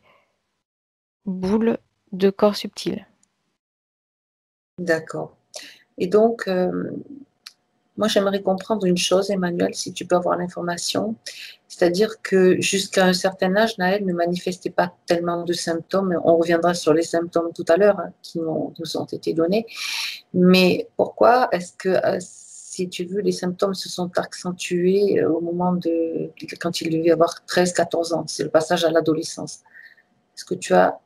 boules de corps subtil. D'accord. Et donc, moi, j'aimerais comprendre une chose, Emmanuel, si tu peux avoir l'information. C'est-à-dire que jusqu'à un certain âge, Naël ne manifestait pas tellement de symptômes. On reviendra sur les symptômes tout à l'heure qui nous ont été donnés. Mais pourquoi est-ce que, si tu veux, les symptômes se sont accentués au moment quand il devait avoir 13-14 ans? C'est le passage à l'adolescence. Est-ce que tu as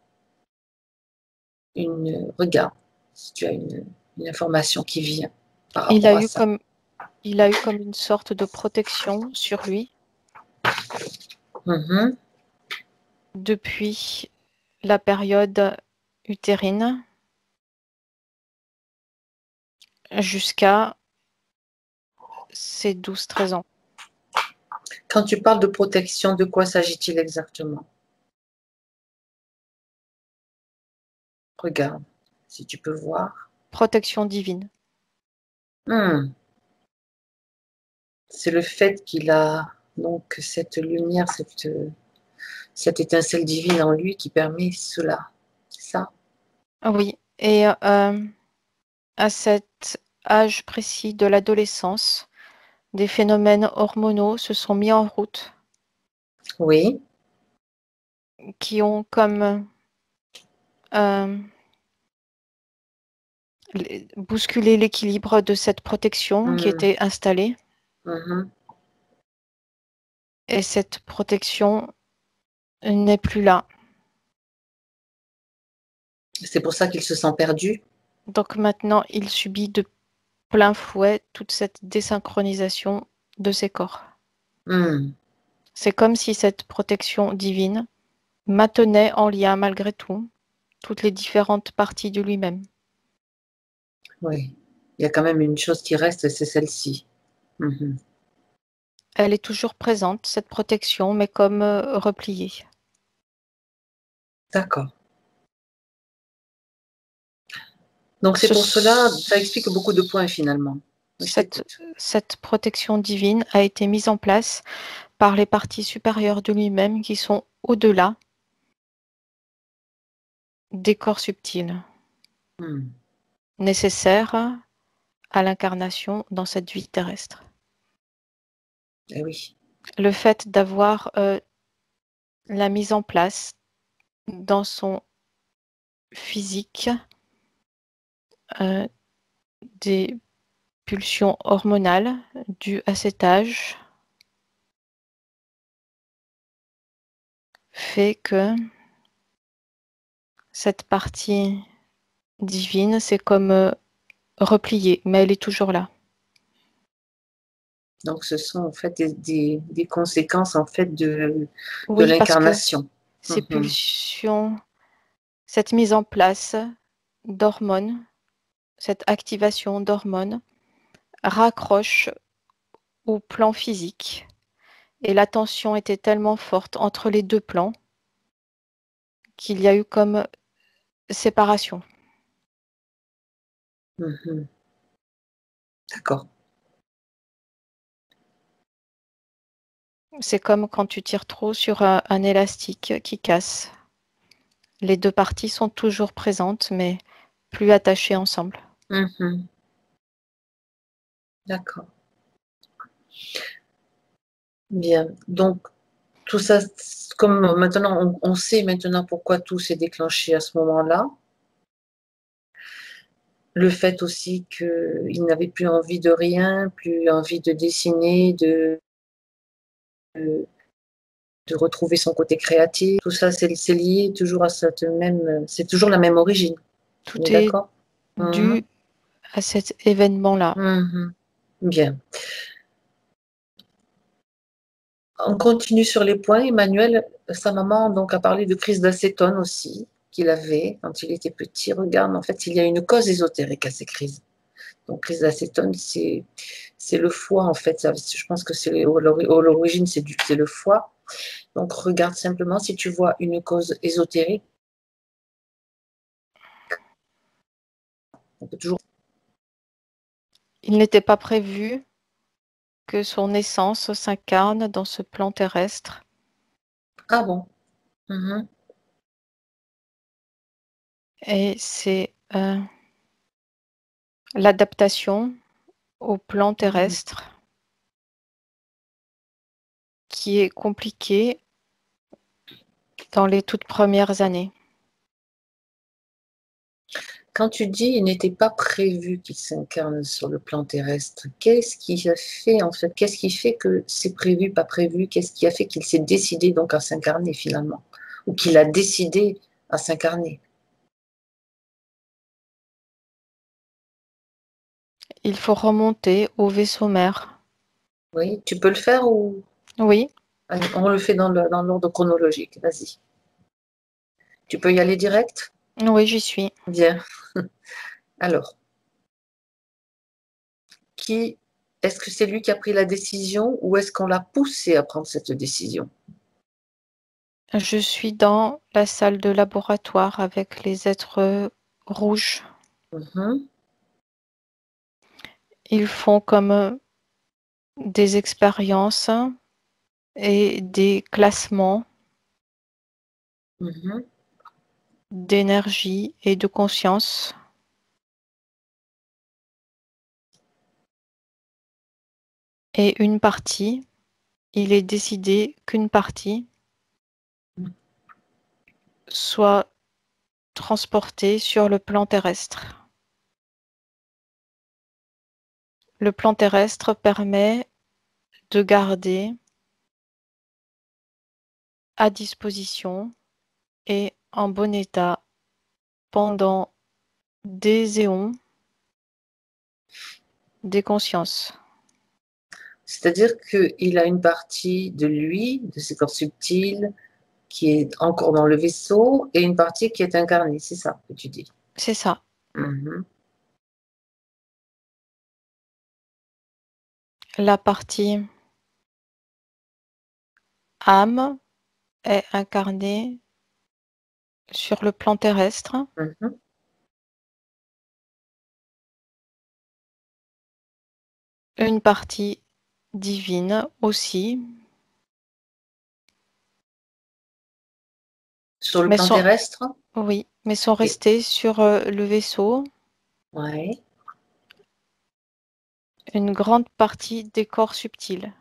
regarde, si tu as une information qui vient par Il rapport a à eu ça? comme une sorte de protection sur lui Mhm. depuis la période utérine jusqu'à ses 12-13 ans. Quand tu parles de protection, de quoi s'agit-il exactement? Regarde, si tu peux voir. Protection divine. C'est le fait qu'il a donc cette lumière, cette étincelle divine en lui qui permet cela. C'est ça? Oui, et à cet âge précis de l'adolescence, des phénomènes hormonaux se sont mis en route Oui. qui ont comme bousculé l'équilibre de cette protection qui était installée. Mhm. Et cette protection n'est plus là. C'est pour ça qu'il se sent perdu. Donc maintenant, il subit de plein fouet toute cette désynchronisation de ses corps. C'est comme si cette protection divine maintenait en lien malgré tout toutes les différentes parties de lui-même. Oui. Il y a quand même une chose qui reste, c'est celle-ci. Elle est toujours présente, cette protection, mais comme repliée. D'accord. Donc c'est pour cela, ça explique beaucoup de points finalement. Cette protection divine a été mise en place par les parties supérieures de lui-même qui sont au-delà des corps subtils, nécessaires à l'incarnation dans cette vie terrestre. Eh oui. Le fait d'avoir la mise en place dans son physique des pulsions hormonales dues à cet âge fait que cette partie divine, c'est comme repliée, mais elle est toujours là. Donc ce sont en fait des conséquences en fait de Oui, parce que l'incarnation. ces pulsions, cette mise en place d'hormones, cette activation d'hormones raccroche au plan physique et la tension était tellement forte entre les deux plans qu'il y a eu comme séparation. D'accord. C'est comme quand tu tires trop sur un élastique qui casse. Les deux parties sont toujours présentes, mais plus attachées ensemble. D'accord. Bien. Donc, tout ça, comme maintenant, on sait maintenant pourquoi tout s'est déclenché à ce moment-là. Le fait aussi qu'il n'avait plus envie de rien, plus envie de dessiner, de retrouver son côté créatif. Tout ça, c'est lié toujours à c'est toujours la même origine. Tout On est est d'accord? dû à cet événement-là. Bien. On continue sur les points. Emmanuel, sa maman donc, a parlé de crise d'acétone aussi, qu'il avait quand il était petit. Regarde, en fait, il y a une cause ésotérique à ces crises. Donc, crise d'acétone, c'est le foie, en fait. Je pense que c'est l'origine, c'est le foie. Donc, regarde simplement si tu vois une cause ésotérique. On peut toujours... Il n'était pas prévu que son essence s'incarne dans ce plan terrestre. Ah bon? Et c'est l'adaptation au plan terrestre qui est compliquée dans les toutes premières années. Quand tu dis il n'était pas prévu qu'il s'incarne sur le plan terrestre, qu'est-ce qui a fait en fait? Qu'est-ce qui fait que c'est prévu, pas prévu? Qu'est-ce qui a fait qu'il s'est décidé donc à s'incarner finalement? Ou qu'il a décidé à s'incarner? Il faut remonter au vaisseau mère. Oui, tu peux le faire ou Oui, allez, on le fait dans l'ordre chronologique. Vas-y. Tu peux y aller direct? oui, j'y suis. Bien. Alors, est-ce que c'est lui qui a pris la décision ou est-ce qu'on l'a poussé à prendre cette décision? Je suis dans la salle de laboratoire avec les êtres rouges. Mhm, Ils font comme des expériences et des classements mhm. d'énergie et de conscience. Et une partie, il est décidé qu'une partie soit transportée sur le plan terrestre. Le plan terrestre permet de garder à disposition et en bon état pendant des éons des consciences. C'est-à-dire qu'il a une partie de lui, de ses corps subtils, qui est encore dans le vaisseau, et une partie qui est incarnée, c'est ça que tu dis. C'est ça. Mhm. La partie âme est incarnée sur le plan terrestre. Mhm. Une partie divine aussi, Sur le mais plan sont, terrestre? oui, mais sont Et- restés sur le vaisseau Ouais, une grande partie des corps subtils.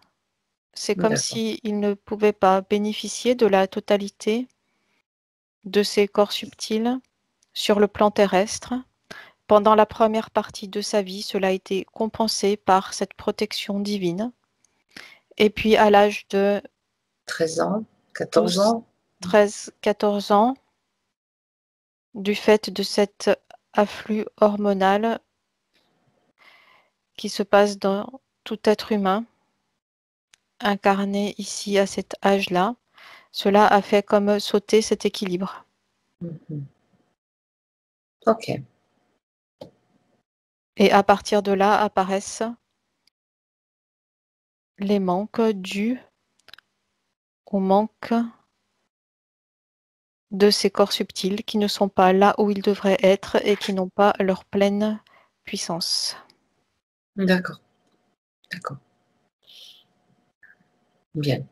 C'est comme d'accord. s'ils ne pouvaient pas bénéficier de la totalité de ces corps subtils sur le plan terrestre. Pendant la première partie de sa vie, cela a été compensé par cette protection divine. Et puis à l'âge de 13 ans, 14 12, ans? 13, 14 ans, du fait de cet afflux hormonal qui se passe dans tout être humain, incarné ici à cet âge-là, cela a fait comme sauter cet équilibre. Mhm. Ok, Et à partir de là apparaissent les manques dus au manque de ces corps subtils qui ne sont pas là où ils devraient être et qui n'ont pas leur pleine puissance. d'accord, d'accord. Bien.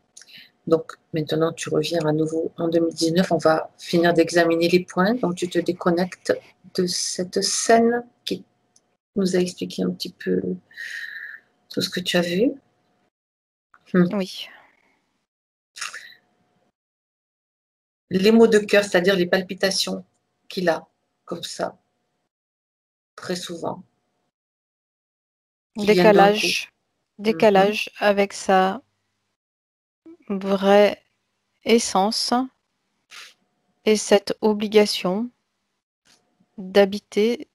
Donc maintenant, tu reviens à nouveau en 2019. On va finir d'examiner les points. Donc tu te déconnectes de cette scène qui nous a expliqué un petit peu tout ce que tu as vu. Oui. Les maux de cœur, c'est-à-dire les palpitations qu'il a, comme ça, très souvent, qui viennent d'un coup. Décalage, Mhm. décalage avec sa vraie essence et cette obligation d'habiter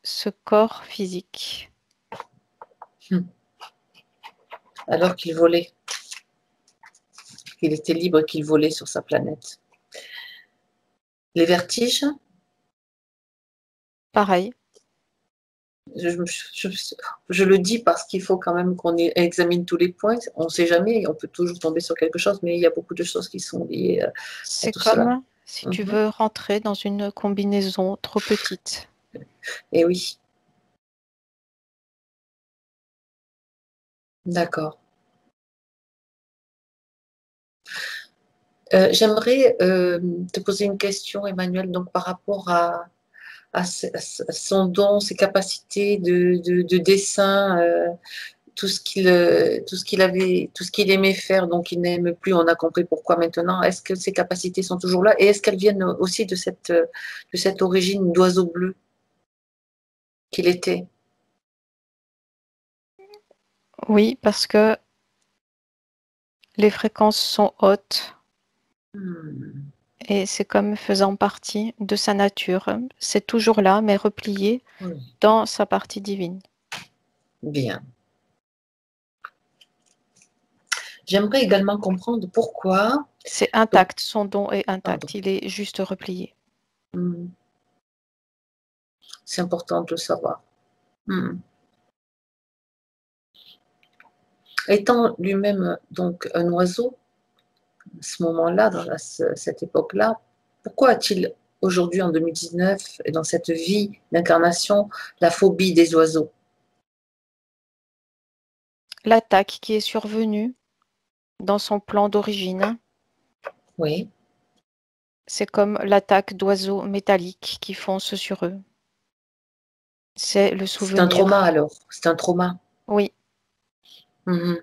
ce corps physique. Alors qu'il volait, qu'il était libre, qu'il volait sur sa planète. Les vertiges, Pareil, je, je le dis parce qu'il faut quand même qu'on examine tous les points. On ne sait jamais, on peut toujours tomber sur quelque chose, mais il y a beaucoup de choses qui sont liées à c'est tout cela. comme si tu Mhm. veux rentrer dans une combinaison trop petite. Et oui, d'accord. J'aimerais te poser une question, Emmanuel, donc par rapport à son don, ses capacités de dessin, tout ce qu'il avait, tout ce qu'il aimait faire, donc il n'aime plus. On a compris pourquoi maintenant. Est-ce que ces capacités sont toujours là et est-ce qu'elles viennent aussi de cette origine d'oiseau bleu qu'il était? Oui, parce que les fréquences sont hautes Hmm, et c'est comme faisant partie de sa nature. C'est toujours là, mais replié oui, dans sa partie divine. bien. J'aimerais également comprendre pourquoi. C'est Donc, intact, son don est pardon. intact, il est juste replié. Hmm, c'est important de le savoir. Hmm. Étant lui-même donc un oiseau, à ce moment-là, cette époque-là, pourquoi a-t-il aujourd'hui, en 2019, et dans cette vie d'incarnation, la phobie des oiseaux? L'attaque qui est survenue dans son plan d'origine, Oui, c'est comme l'attaque d'oiseaux métalliques qui foncent sur eux. C'est le c'est un trauma souvenir. alors, c'est un trauma. Oui, Mhm.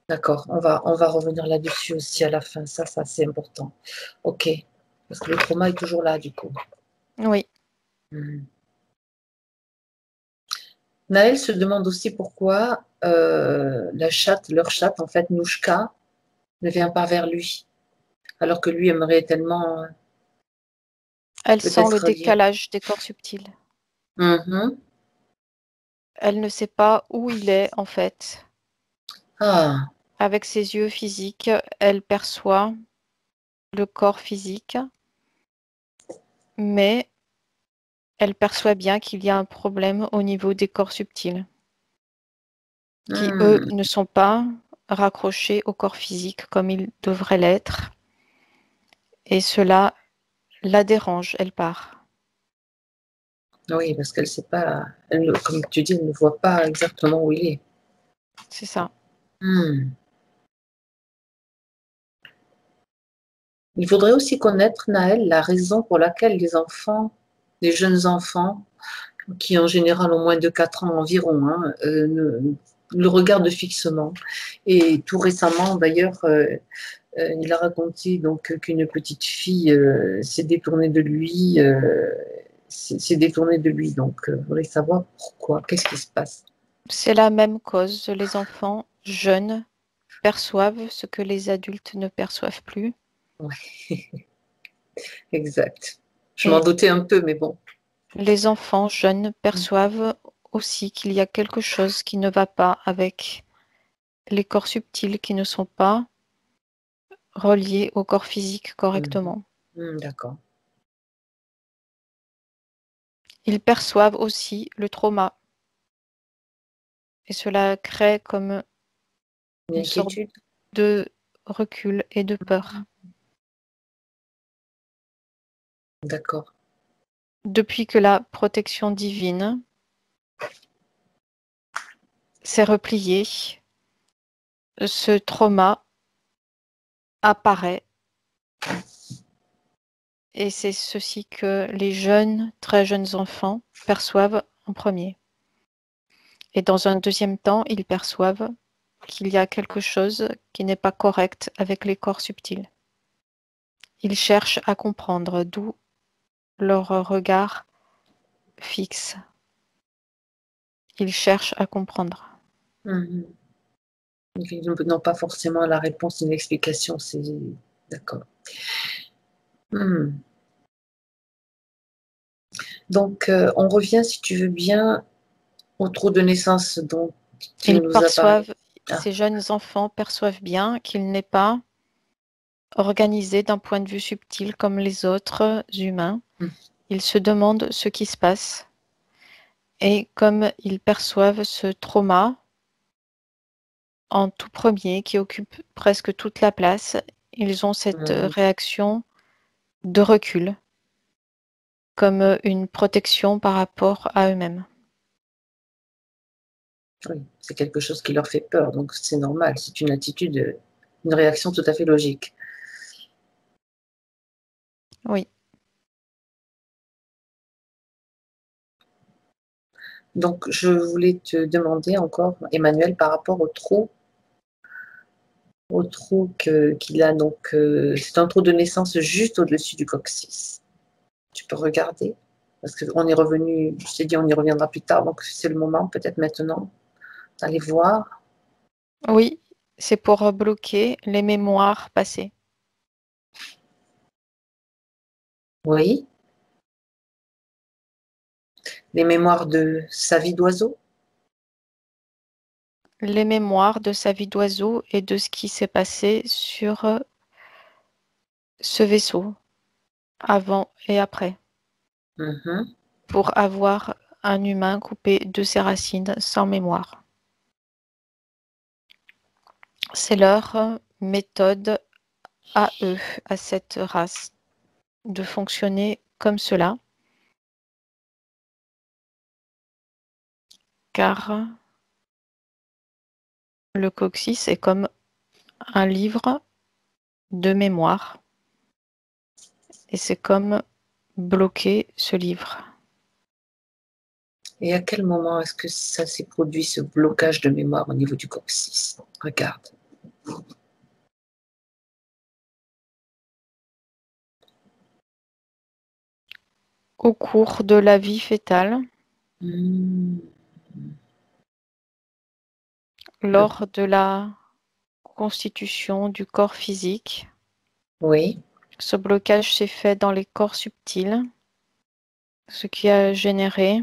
D'accord, on va revenir là-dessus aussi à la fin, ça c'est important. Ok, parce que le trauma est toujours là du coup. oui. Mhm. Naël se demande aussi pourquoi leur chatte, en fait, Nouchka, ne vient pas vers lui, alors que lui aimerait tellement Elle sent le peut-être lire. décalage des corps subtils. Mhm. Elle ne sait pas où il est en fait. Ah, Avec ses yeux physiques, elle perçoit le corps physique, mais elle perçoit bien qu'il y a un problème au niveau des corps subtils, qui eux hmm. ne sont pas raccrochés au corps physique comme ils devraient l'être, et cela la dérange, elle part. Oui, parce qu'elle sait pas, comme tu dis, elle ne voit pas exactement où il est. C'est ça. Hmm. Il faudrait aussi connaître, Naël, la raison pour laquelle les enfants, les jeunes enfants, qui en général ont moins de 4 ans environ, hein, le regardent fixement. Et tout récemment, d'ailleurs, il a raconté donc qu'une petite fille s'est détournée de lui, s'est détournée de lui. Donc, il faudrait savoir pourquoi, qu'est-ce qui se passe. C'est la même cause. Les enfants jeunes perçoivent ce que les adultes ne perçoivent plus. Ouais, exact. Je m'en Et doutais un peu, mais bon. les enfants jeunes perçoivent aussi qu'il y a quelque chose qui ne va pas avec les corps subtils qui ne sont pas reliés au corps physique Mhm. correctement. D'accord. Ils perçoivent aussi le trauma et cela crée comme Une une sorte inquiétude? de recul et de peur. D'accord. Depuis que la protection divine s'est repliée, ce trauma apparaît et c'est ceci que les jeunes, très jeunes enfants perçoivent en premier. Et dans un deuxième temps, ils perçoivent qu'il y a quelque chose qui n'est pas correct avec les corps subtils. Ils cherchent à comprendre, d'où leur regard fixe. Ils cherchent à comprendre. Mhm. Ils n'ont pas forcément la réponse ni l'explication. C'est d'accord. Hmm. Donc, on revient, si tu veux bien, au trou de naissance dont tu Ils nous as parlé. perçoivent, Ah, ces jeunes enfants perçoivent bien qu'il n'est pas organisé d'un point de vue subtil comme les autres humains. hmm. Ils se demandent ce qui se passe. Et comme ils perçoivent ce trauma en tout premier qui occupe presque toute la place, ils ont cette Mhm. réaction de recul, comme une protection par rapport à eux-mêmes. Oui, c'est quelque chose qui leur fait peur, donc c'est normal. C'est une attitude, une réaction tout à fait logique. Oui. Donc, je voulais te demander encore, Emmanuel, par rapport au trou qu'il a. Donc, c'est un trou de naissance juste au-dessus du coccyx. Tu peux regarder, parce qu'on est revenu, je t'ai dit, on y reviendra plus tard, donc c'est le moment, peut-être maintenant, d'aller voir. Oui, c'est pour bloquer les mémoires passées. Oui. Les mémoires de sa vie d'oiseau. Les mémoires de sa vie d'oiseau et de ce qui s'est passé sur ce vaisseau, avant et après, Mhm. pour avoir un humain coupé de ses racines sans mémoire. C'est leur méthode à eux, à cette race, de fonctionner comme cela, car le coccyx est comme un livre de mémoire, et c'est comme bloquer ce livre. Et à quel moment est-ce que ça s'est produit, ce blocage de mémoire au niveau du coccyx? Regarde. Au cours de la vie fœtale, lors de la constitution du corps physique, Oui. ce blocage s'est fait dans les corps subtils, ce qui a généré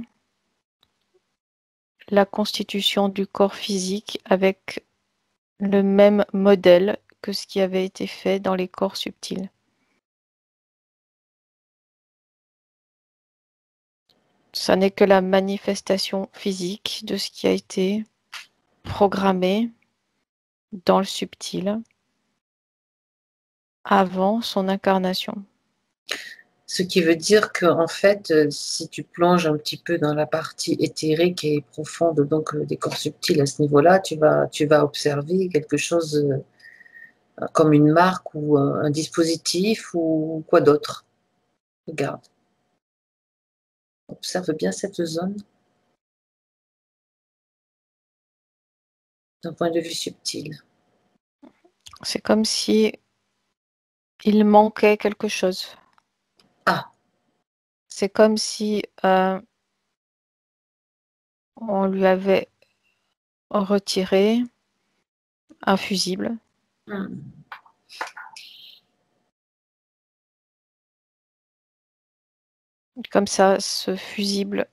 la constitution du corps physique avec le même modèle que ce qui avait été fait dans les corps subtils. Ça n'est que la manifestation physique de ce qui a été programmé dans le subtil avant son incarnation. Ce qui veut dire qu'en fait, si tu plonges un petit peu dans la partie éthérique et profonde donc des corps subtils à ce niveau-là, tu vas observer quelque chose comme une marque ou un dispositif ou quoi d'autre. Regarde. Observe bien cette zone d'un point de vue subtil. C'est comme si il manquait quelque chose. Ah, C'est comme si on lui avait retiré un fusible. Comme ça, ce fusible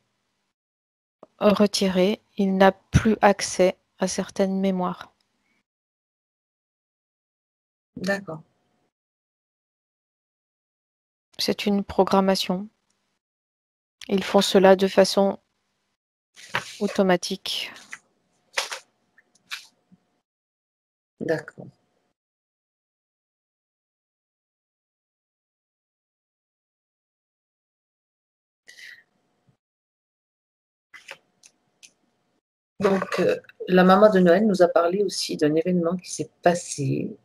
retiré, il n'a plus accès à certaines mémoires. d'accord. C'est une programmation. Ils font cela de façon automatique. D'accord. Donc, la maman de Noël nous a parlé aussi d'un événement qui s'est passé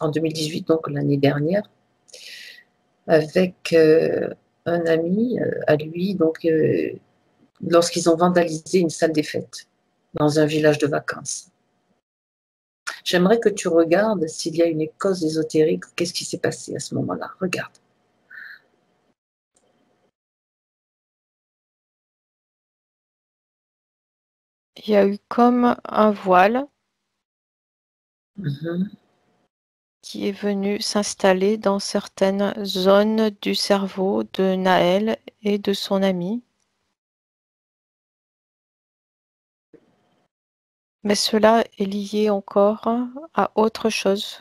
en 2018, donc l'année dernière, avec un ami à lui, donc lorsqu'ils ont vandalisé une salle des fêtes dans un village de vacances. J'aimerais que tu regardes s'il y a une cause ésotérique, qu'est-ce qui s'est passé à ce moment-là. Regarde. Il y a eu comme un voile qui est venu s'installer dans certaines zones du cerveau de Naël et de son ami. Mais cela est lié encore à autre chose.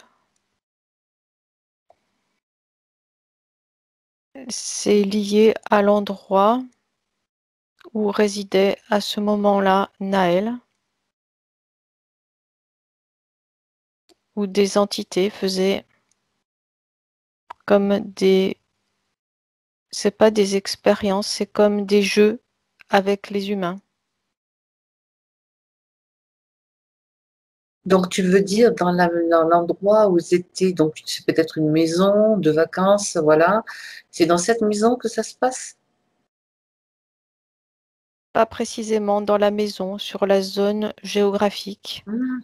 C'est lié à l'endroit où résidait à ce moment-là Naël, où des entités faisaient comme des... C'est pas des expériences, c'est comme des jeux avec les humains. Donc, tu veux dire dans l'endroit où c'était, donc c'est peut-être une maison de vacances, voilà. C'est dans cette maison que ça se passe? Pas précisément dans la maison, sur la zone géographique. Hmm.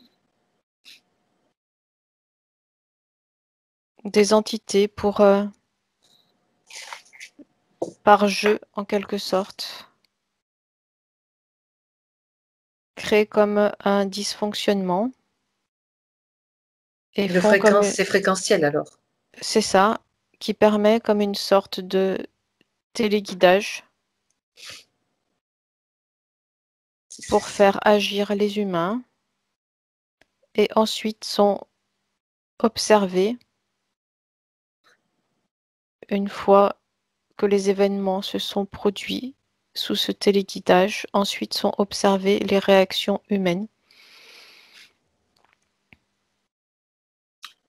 Des entités par jeu, en quelque sorte, créent comme un dysfonctionnement et De font fréquence, c'est fréquentiel alors. c'est ça, qui permet comme une sorte de téléguidage pour faire agir les humains et ensuite sont observés une fois que les événements se sont produits sous ce téléguidage. Ensuite sont observées les réactions humaines.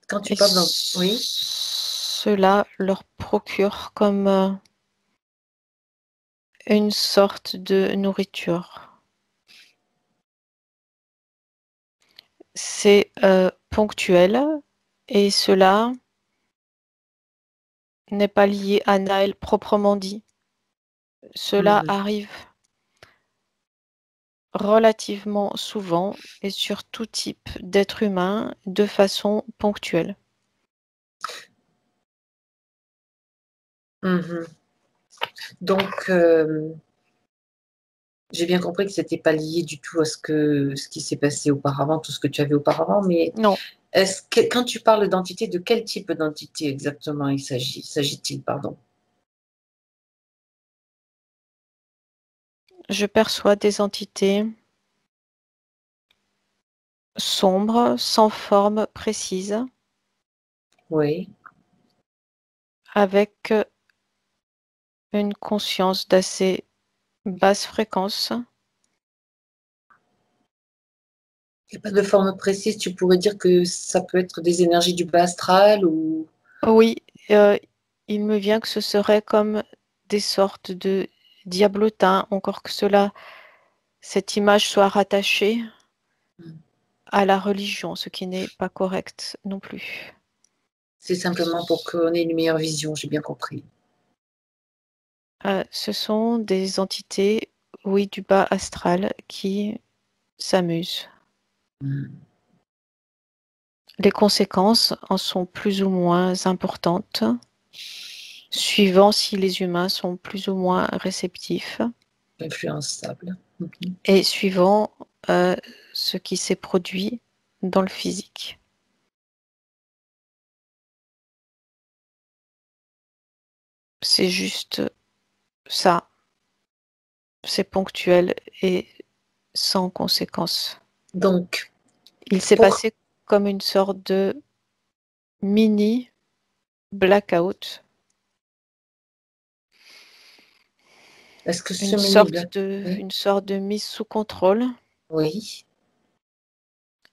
Quand tu Et parles dans... Oui, cela leur procure comme une sorte de nourriture. C'est ponctuel et cela n'est pas lié à Naël proprement dit. Cela mhm. arrive relativement souvent et sur tout type d'être humain de façon ponctuelle. Mhm. Donc, j'ai bien compris que c'était pas lié du tout à ce qui s'est passé auparavant, tout ce que tu avais auparavant, mais Non, est-ce que quand tu parles d'entité, de quel type d'entité exactement s'agit-il, pardon? je perçois des entités sombres, sans forme précise, Oui. avec une conscience d'assez basse fréquence. Il n'y a pas de forme précise, tu pourrais dire que ça peut être des énergies du bas astral ou... Oui, euh, il me vient que ce serait comme des sortes de diablotins, encore que cette image soit rattachée à la religion, ce qui n'est pas correct non plus. C'est simplement pour qu'on ait une meilleure vision, j'ai bien compris. Ce sont des entités, oui, du bas astral qui s'amusent. Hmm. Les conséquences en sont plus ou moins importantes, suivant si les humains sont plus ou moins réceptifs Influençable. Mhm. et suivant euh, ce qui s'est produit dans le physique. C'est juste ça, c'est ponctuel et sans conséquence. Donc, Il s'est pour... passé comme une sorte de mini blackout, Est-ce que ce une mini sorte black... Oui. de mise sous contrôle Oui.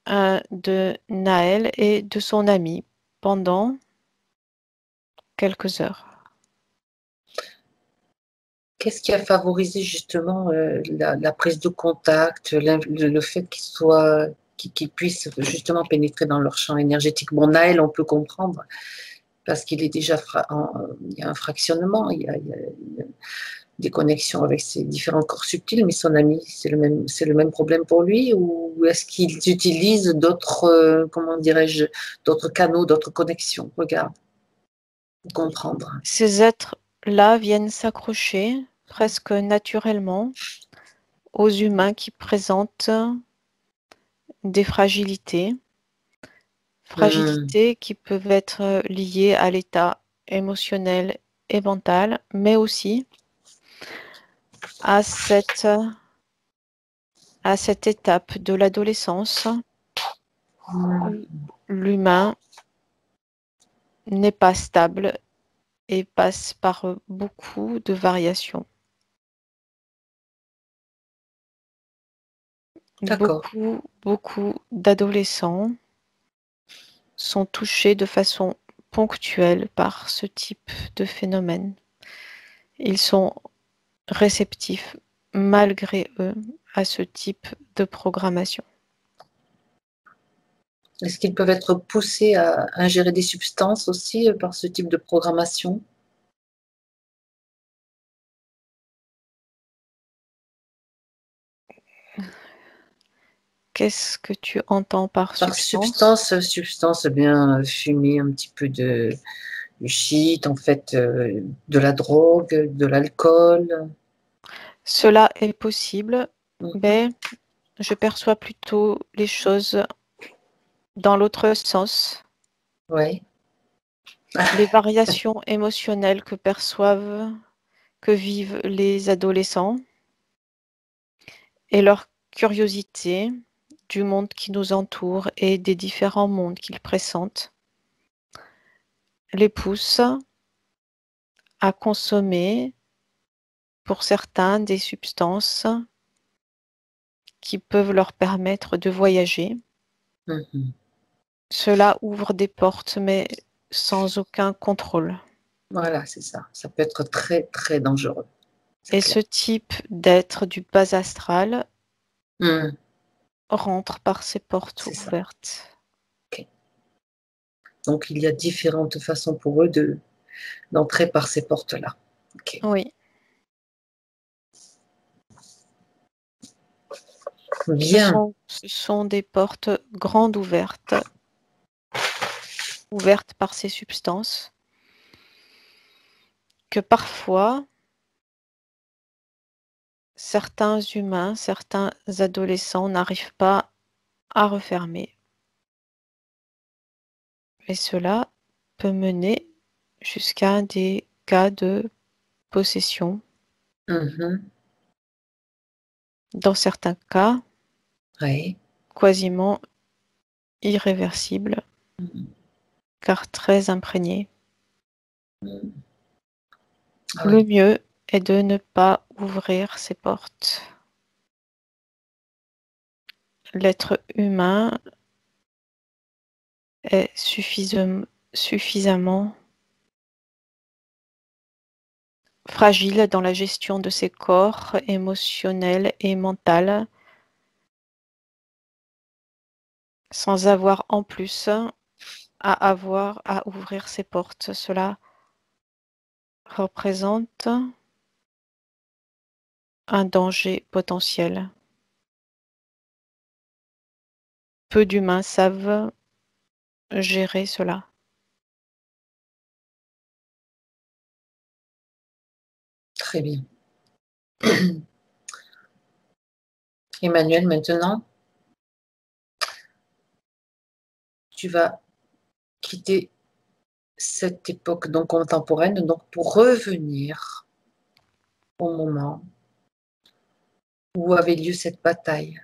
de Naël et de son ami pendant quelques heures. Qu'est-ce qui a favorisé justement la prise de contact, le fait qu'ils puissent justement pénétrer dans leur champ énergétique? Bon, Naël, on peut comprendre parce qu'il est déjà, il y a un fractionnement, il y a des connexions avec ses différents corps subtils, mais son ami, c'est le même problème pour lui, ou est-ce qu'ils utilisent d'autres, comment dirais-je, d'autres canaux, d'autres connexions? Regarde, pour comprendre. Ces êtres-là viennent s'accrocher presque naturellement aux humains qui présentent des Hmm. fragilités qui peuvent être liées à l'état émotionnel et mental, mais aussi à cette étape de l'adolescence où Hmm. l'humain n'est pas stable et passe par beaucoup de variations. D'accord. Beaucoup d'adolescents sont touchés de façon ponctuelle par ce type de phénomène. Ils sont réceptifs malgré eux à ce type de programmation. Est-ce qu'ils peuvent être poussés à ingérer des substances aussi par ce type de programmation? Qu'est-ce que tu entends par Par substance? substance, bien fumer un petit peu du shit, en fait, de la drogue, de l'alcool. Cela est possible, Mhm. mais je perçois plutôt les choses dans l'autre sens. Ouais. Les variations émotionnelles que vivent les adolescents et leur curiosité du monde qui nous entoure et des différents mondes qu'ils pressentent les poussent à consommer, pour certains, des substances qui peuvent leur permettre de voyager. Mhm. Cela ouvre des portes, mais sans aucun contrôle. Voilà, c'est ça. Ça peut être très, très dangereux. C'est Et clair. ce type d'être du bas astral Mhm. rentre par ces portes C'est ça. ouvertes. Ok. Donc, il y a différentes façons pour eux d'entrer par ces portes-là. Ok. Oui, Bien. ce sont des portes grandes ouvertes par ces substances, que parfois certains humains, certains adolescents n'arrivent pas à refermer. Et cela peut mener jusqu'à des cas de possession. Mhm. Dans certains cas, Oui. quasiment irréversible, Mhm. car très imprégné. Mhm. Ah Le oui. mieux est de ne pas ouvrir ces portes. L'être humain est suffisamment fragile dans la gestion de ses corps émotionnels et mentaux, sans avoir en plus à ouvrir ses portes. Cela représente un danger potentiel. Peu d'humains savent gérer cela. Très bien. Emmanuel, maintenant, tu vas quitter cette époque donc contemporaine donc pour revenir au moment où avait lieu cette bataille.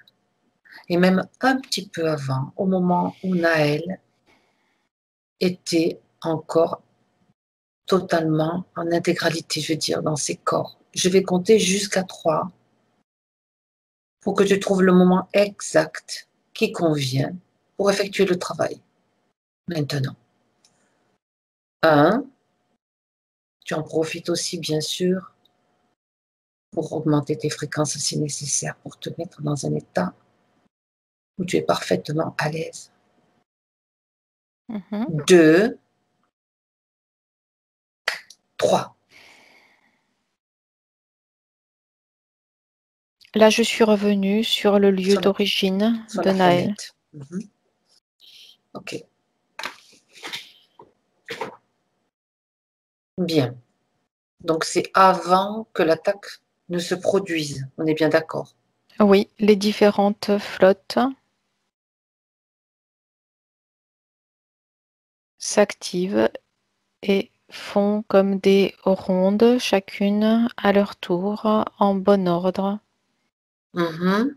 Et même un petit peu avant, au moment où Naël était encore totalement en intégralité, je veux dire, dans ses corps. Je vais compter jusqu'à 3 pour que tu trouves le moment exact qui convient pour effectuer le travail. Maintenant. 1, tu en profites aussi, bien sûr, pour augmenter tes fréquences si nécessaire, pour te mettre dans un état où tu es parfaitement à l'aise. Mhm. 2, 3. Là, je suis revenue sur le lieu Sur la, d'origine sur de la Naël. planète. Mhm. Ok. Bien. Donc c'est avant que l'attaque ne se produise. On est bien d'accord. Oui, les différentes flottes s'activent et font comme des rondes, chacune à leur tour, en bon ordre. Mhm.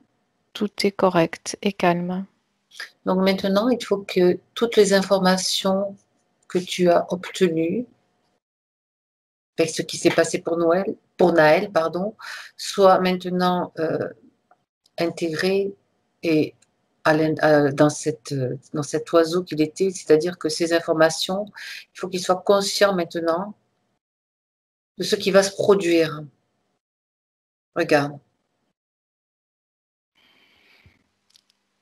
Tout est correct et calme. Donc maintenant, il faut que toutes les informations que tu as obtenues avec ce qui s'est passé pour Naël, pardon, soient maintenant intégrées et dans cet oiseau qu'il était, c'est-à-dire que ces informations, il faut qu'il soit conscient maintenant de ce qui va se produire. Regarde.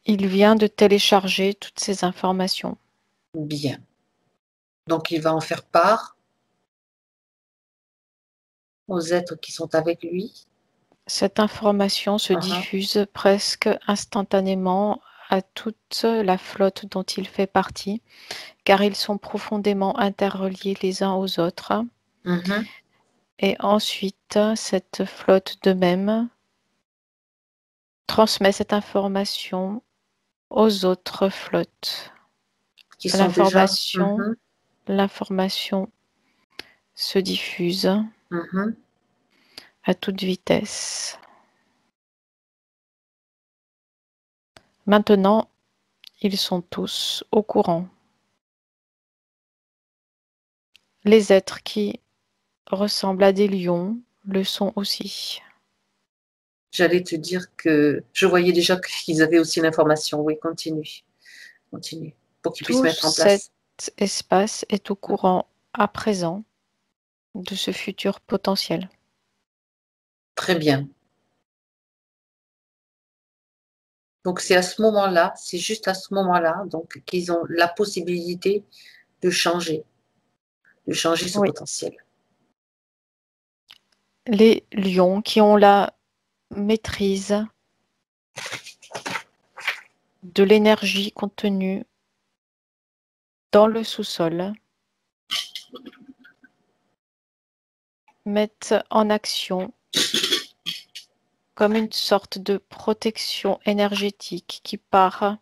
Il vient de télécharger toutes ces informations. Bien. Donc, il va en faire part aux êtres qui sont avec lui. Cette information se diffuse presque instantanément à toute la flotte dont il fait partie, car ils sont profondément interreliés les uns aux autres. Et ensuite, cette flotte de même transmet cette information aux autres flottes. L'information se diffuse à toute vitesse. Maintenant, ils sont tous au courant. Les êtres qui ressemblent à des lions le sont aussi. J'allais te dire que je voyais déjà qu'ils avaient aussi l'information. Oui, continue. Continue. Pour qu'ils puissent mettre en place. Cet espace est au courant à présent de ce futur potentiel. Très bien. Donc c'est à ce moment-là, c'est juste à ce moment-là, donc qu'ils ont la possibilité de changer ce potentiel. Les lions qui ont la maîtrise de l'énergie contenue dans le sous-sol mettent en action comme une sorte de protection énergétique qui part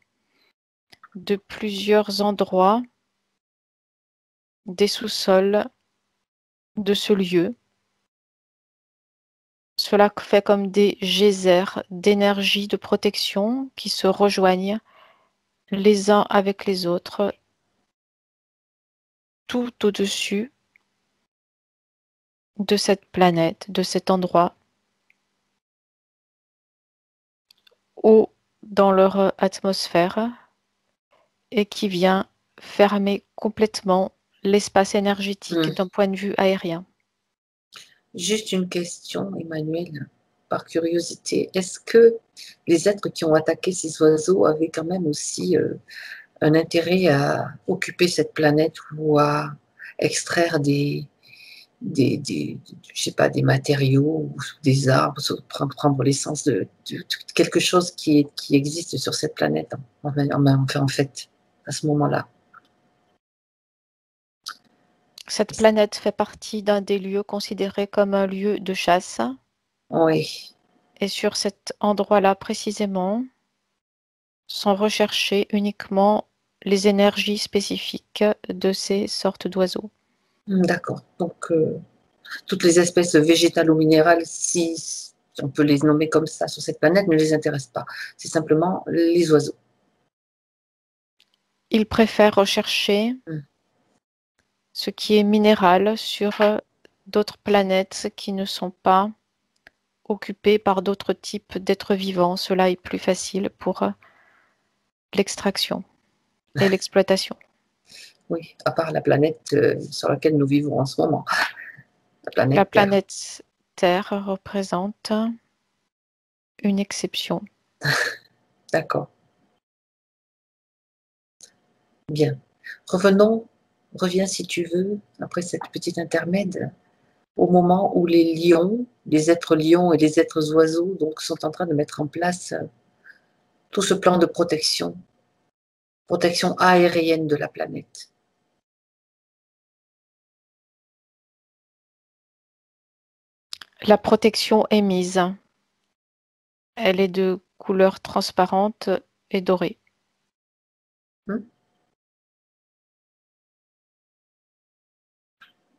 de plusieurs endroits des sous-sols de ce lieu. Cela fait comme des geysers d'énergie de protection qui se rejoignent les uns avec les autres tout au-dessus de cette planète, de cet endroit, haut dans leur atmosphère et qui vient fermer complètement l'espace énergétique d'un point de vue aérien. Juste une question, Emmanuel, par curiosité. Est-ce que les êtres qui ont attaqué ces oiseaux avaient quand même aussi un intérêt à occuper cette planète ou à extraire je sais pas, des matériaux ou des arbres, prendre l'essence de quelque chose qui existe sur cette planète en fait, à ce moment-là? Cette planète fait partie d'un des lieux considérés comme un lieu de chasse. Oui. Et sur cet endroit-là précisément, sont recherchées uniquement les énergies spécifiques de ces sortes d'oiseaux. D'accord. Donc, toutes les espèces végétales ou minérales, si on peut les nommer comme ça sur cette planète, ne les intéressent pas. C'est simplement les oiseaux. Ils préfèrent rechercher ce qui est minéral sur d'autres planètes qui ne sont pas occupées par d'autres types d'êtres vivants. Cela est plus facile pour l'extraction et l'exploitation. Oui, à part la planète sur laquelle nous vivons en ce moment. La planète Terre représente une exception. D'accord. Bien. Reviens si tu veux, après cette petite intermède, au moment où les lions, les êtres lions et les êtres oiseaux donc, sont en train de mettre en place tout ce plan de protection aérienne de la planète. La protection est mise. Elle est de couleur transparente et dorée.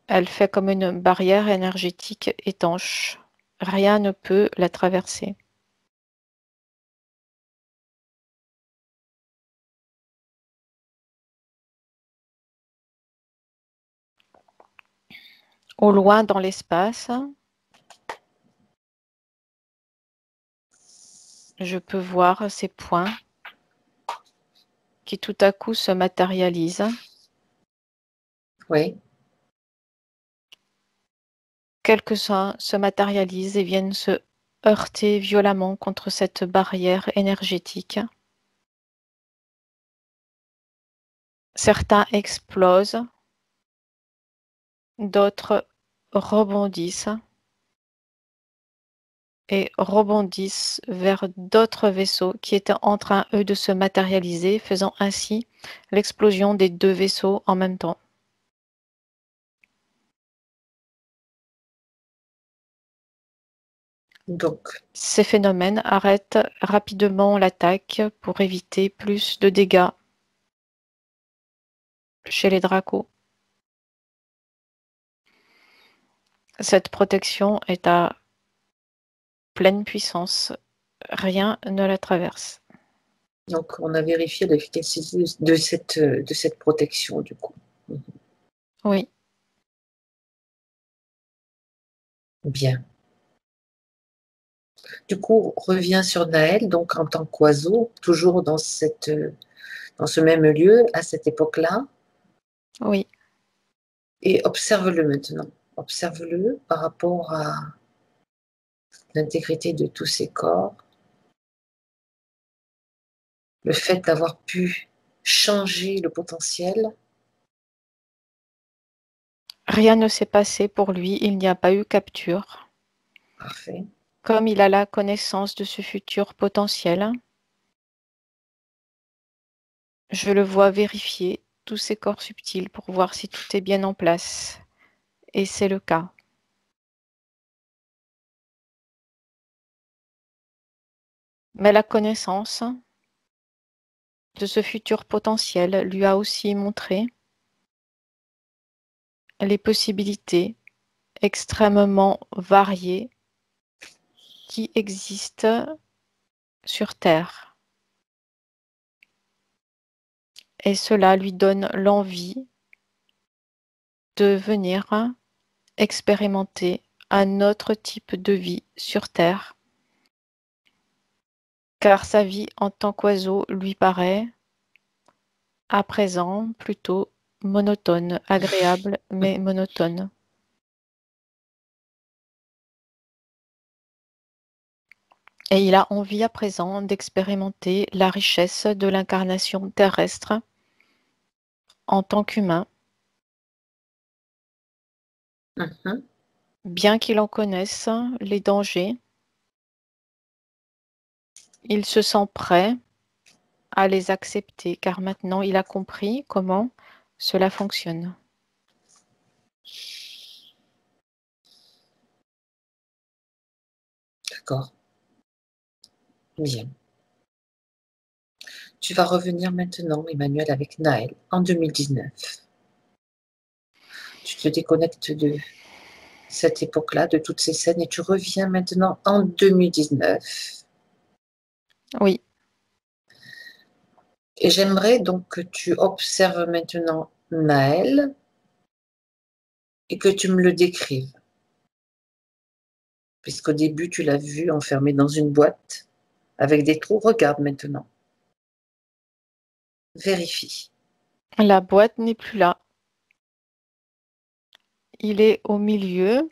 Elle fait comme une barrière énergétique étanche. Rien ne peut la traverser. Au loin dans l'espace, je peux voir ces points qui tout à coup se matérialisent. Oui. Quelques-uns se matérialisent et viennent se heurter violemment contre cette barrière énergétique. Certains explosent, d'autres rebondissent et rebondissent vers d'autres vaisseaux qui étaient en train, eux, de se matérialiser, faisant ainsi l'explosion des 2 vaisseaux en même temps. Donc, Ces phénomènes arrêtent rapidement l'attaque pour éviter plus de dégâts chez les Dracos. Cette protection est à pleine puissance. Rien ne la traverse. donc, on a vérifié l'efficacité de cette protection, du coup. Oui, Bien. Du coup, revient sur Naël, donc en tant qu'oiseau, toujours dans ce même lieu, à cette époque-là, oui. et observe-le maintenant. Observe-le par rapport à l'intégrité de tous ses corps, le fait d'avoir pu changer le potentiel. Rien ne s'est passé pour lui, il n'y a pas eu capture. Parfait. Comme il a la connaissance de ce futur potentiel, je le vois vérifier tous ses corps subtils pour voir si tout est bien en place. Et c'est le cas. Mais la connaissance de ce futur potentiel lui a aussi montré les possibilités extrêmement variées qui existent sur Terre. Et cela lui donne l'envie de venir expérimenter un autre type de vie sur Terre, car sa vie en tant qu'oiseau lui paraît, à présent, plutôt monotone, agréable, mais monotone. Et il a envie à présent d'expérimenter la richesse de l'incarnation terrestre en tant qu'humain, Mhm. bien qu'il en connaisse les dangers. Il se sent prêt à les accepter, car maintenant il a compris comment cela fonctionne. D'accord. Bien. Tu vas revenir maintenant, Emmanuel, avec Naël, en 2019. Tu te déconnectes de cette époque-là, de toutes ces scènes, et tu reviens maintenant en 2019. Oui, Et j'aimerais donc que tu observes maintenant Naël et que tu me le décrives. Puisqu'au début, tu l'as vu enfermé dans une boîte avec des trous. Regarde maintenant. Vérifie. la boîte n'est plus là. Il est au milieu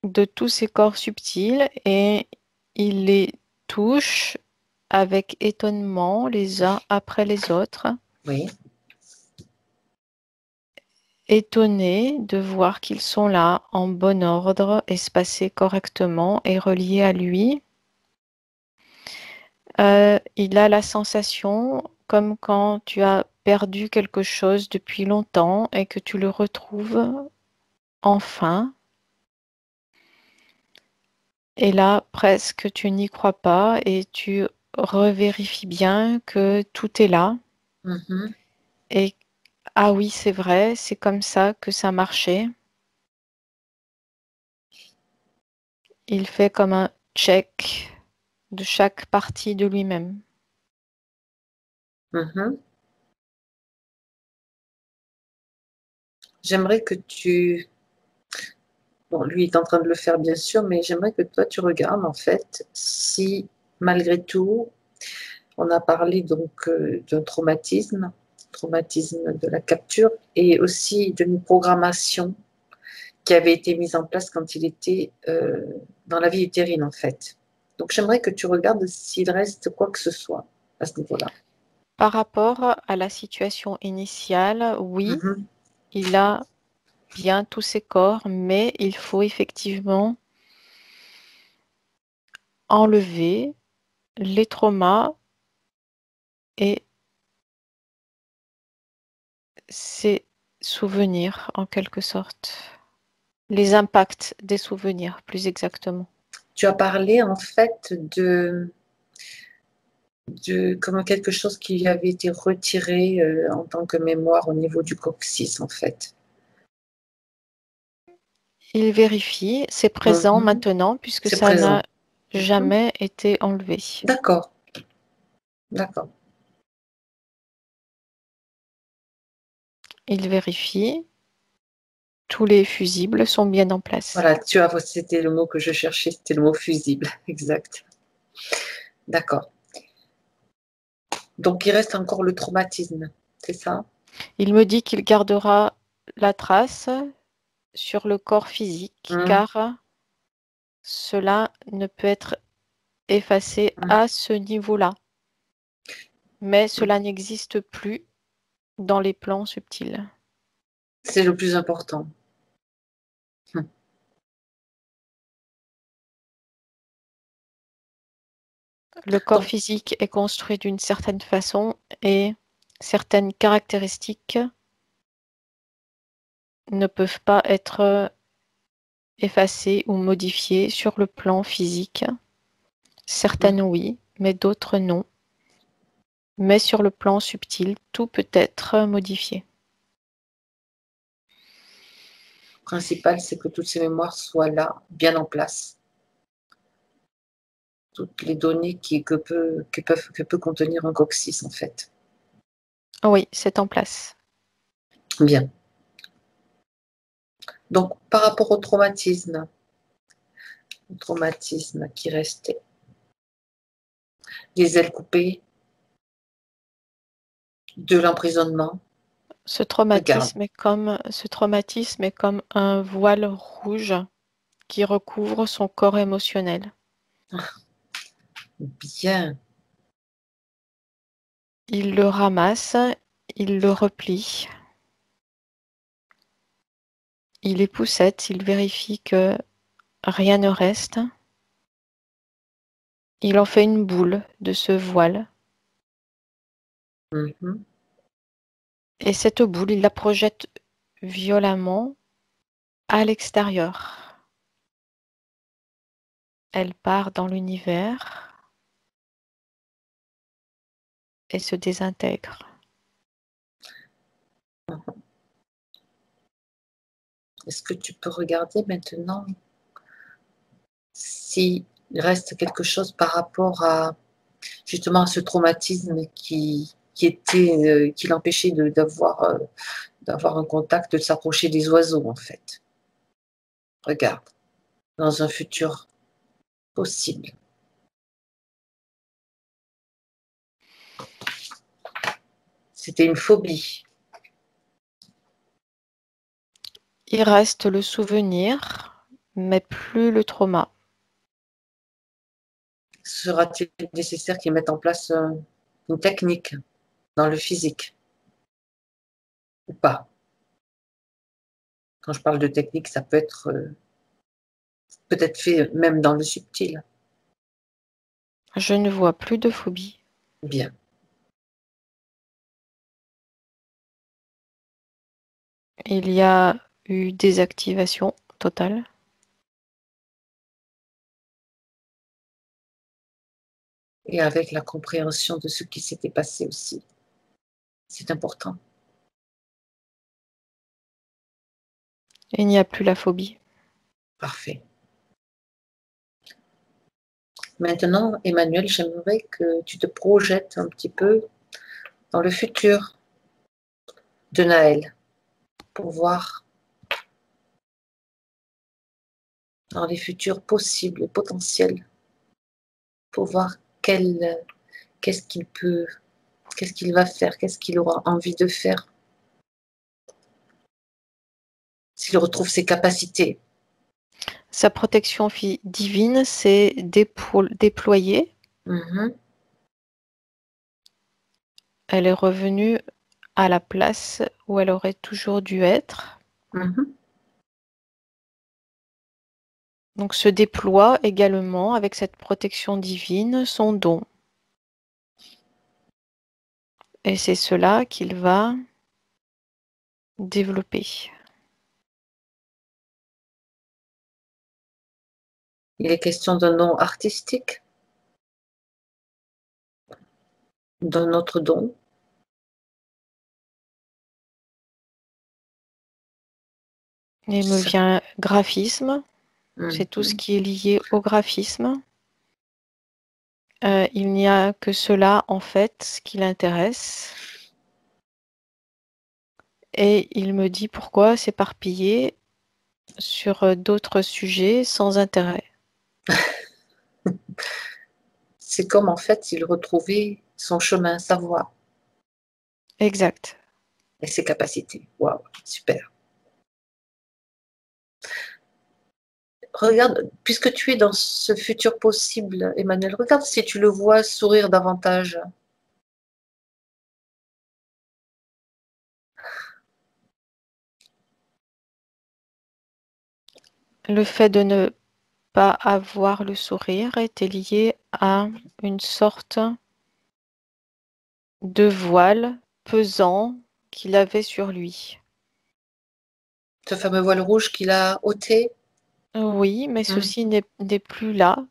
de tous ces corps subtils et il les touche avec étonnement les uns après les autres, Oui. étonné de voir qu'ils sont là en bon ordre, espacés correctement et reliés à lui. Il a la sensation comme quand tu as perdu quelque chose depuis longtemps et que tu le retrouves enfin. Et là, presque, tu n'y crois pas et tu revérifies bien que tout est là. Mhm. Et ah oui, c'est vrai, c'est comme ça que ça marchait. Il fait comme un check de chaque partie de lui-même. Mhm. J'aimerais que tu... Bon, lui est en train de le faire, bien sûr, mais j'aimerais que toi, tu regardes, en fait, si, malgré tout, on a parlé donc d'un traumatisme de la capture, et aussi d'une programmation qui avait été mise en place quand il était dans la vie utérine, en fait. Donc, j'aimerais que tu regardes s'il reste quoi que ce soit à ce niveau-là. Par rapport à la situation initiale, oui, Mhm. il a bien tous ses corps, mais il faut effectivement enlever les traumas et ses souvenirs, en quelque sorte. Les impacts des souvenirs, plus exactement. Tu as parlé en fait comme quelque chose qui avait été retiré en tant que mémoire au niveau du coccyx en fait. Il vérifie, c'est présent Mhm. maintenant puisque C'est ça présent. n'a jamais été enlevé. D'accord. D'accord. Il vérifie, tous les fusibles sont bien en place. Voilà, tu as, c'était le mot que je cherchais, c'était le mot fusible, exact. D'accord. Donc il reste encore le traumatisme, c'est ça? Il me dit qu'il gardera la trace sur le corps physique car cela ne peut être effacé à ce niveau-là. Mais cela n'existe plus dans les plans subtils. C'est le plus important. Le corps Donc, physique est construit d'une certaine façon et certaines caractéristiques ne peuvent pas être effacées ou modifiées sur le plan physique. Certaines oui, mais d'autres non. Mais sur le plan subtil, tout peut être modifié. le principal, c'est que toutes ces mémoires soient là, bien en place. Toutes les données que peut contenir un coccyx, en fait. Oui, c'est en place. Bien. Donc, par rapport au traumatisme qui restait, les ailes coupées, de l'emprisonnement. Ce traumatisme est comme un voile rouge qui recouvre son corps émotionnel. Bien. Il le ramasse, il le replie, il époussette, il vérifie que rien ne reste. Il en fait une boule de ce voile. Et cette boule, il la projette violemment à l'extérieur. Elle part dans l'univers et se désintègre. Est-ce que tu peux regarder maintenant s'il reste quelque chose par rapport à justement à ce traumatisme qui l'empêchait d'avoir un contact, de s'approcher des oiseaux en fait. Regarde, dans un futur possible. C'était une phobie. Il reste le souvenir, mais plus le trauma. Sera-t-il nécessaire qu'ils mettent en place une technique dans le physique ou pas? Quand je parle de technique, ça peut être peut-être fait même dans le subtil. Je ne vois plus de phobie. Bien. Il y a eu désactivation totale. Et avec la compréhension de ce qui s'était passé aussi. C'est important. Il n'y a plus la phobie. Parfait. Maintenant, Emmanuel, j'aimerais que tu te projettes un petit peu dans le futur de Naël pour voir dans les futurs possibles et potentiels pour voir qu'est-ce qu'il va faire, qu'est-ce qu'il aura envie de faire, s'il retrouve ses capacités. Sa protection divine s'est déployée. elle est revenue à la place où elle aurait toujours dû être. Donc se déploie également avec cette protection divine son don. Et c'est cela qu'il va développer. Il est question d'un don artistique, d'un autre don. Et me vient graphisme. C'est tout ce qui est lié au graphisme. Il n'y a que cela, en fait, qui l'intéresse. Et il me dit pourquoi s'éparpiller sur d'autres sujets sans intérêt. C'est comme, en fait, il retrouvait son chemin, sa voie. Exact. Et ses capacités. Waouh, super. Regarde, puisque tu es dans ce futur possible, Emmanuel, regarde si tu le vois sourire davantage. Le fait de ne pas avoir le sourire était lié à une sorte de voile pesant qu'il avait sur lui. Ce fameux voile rouge qu'il a ôté. Oui, mais ceci n'est plus là.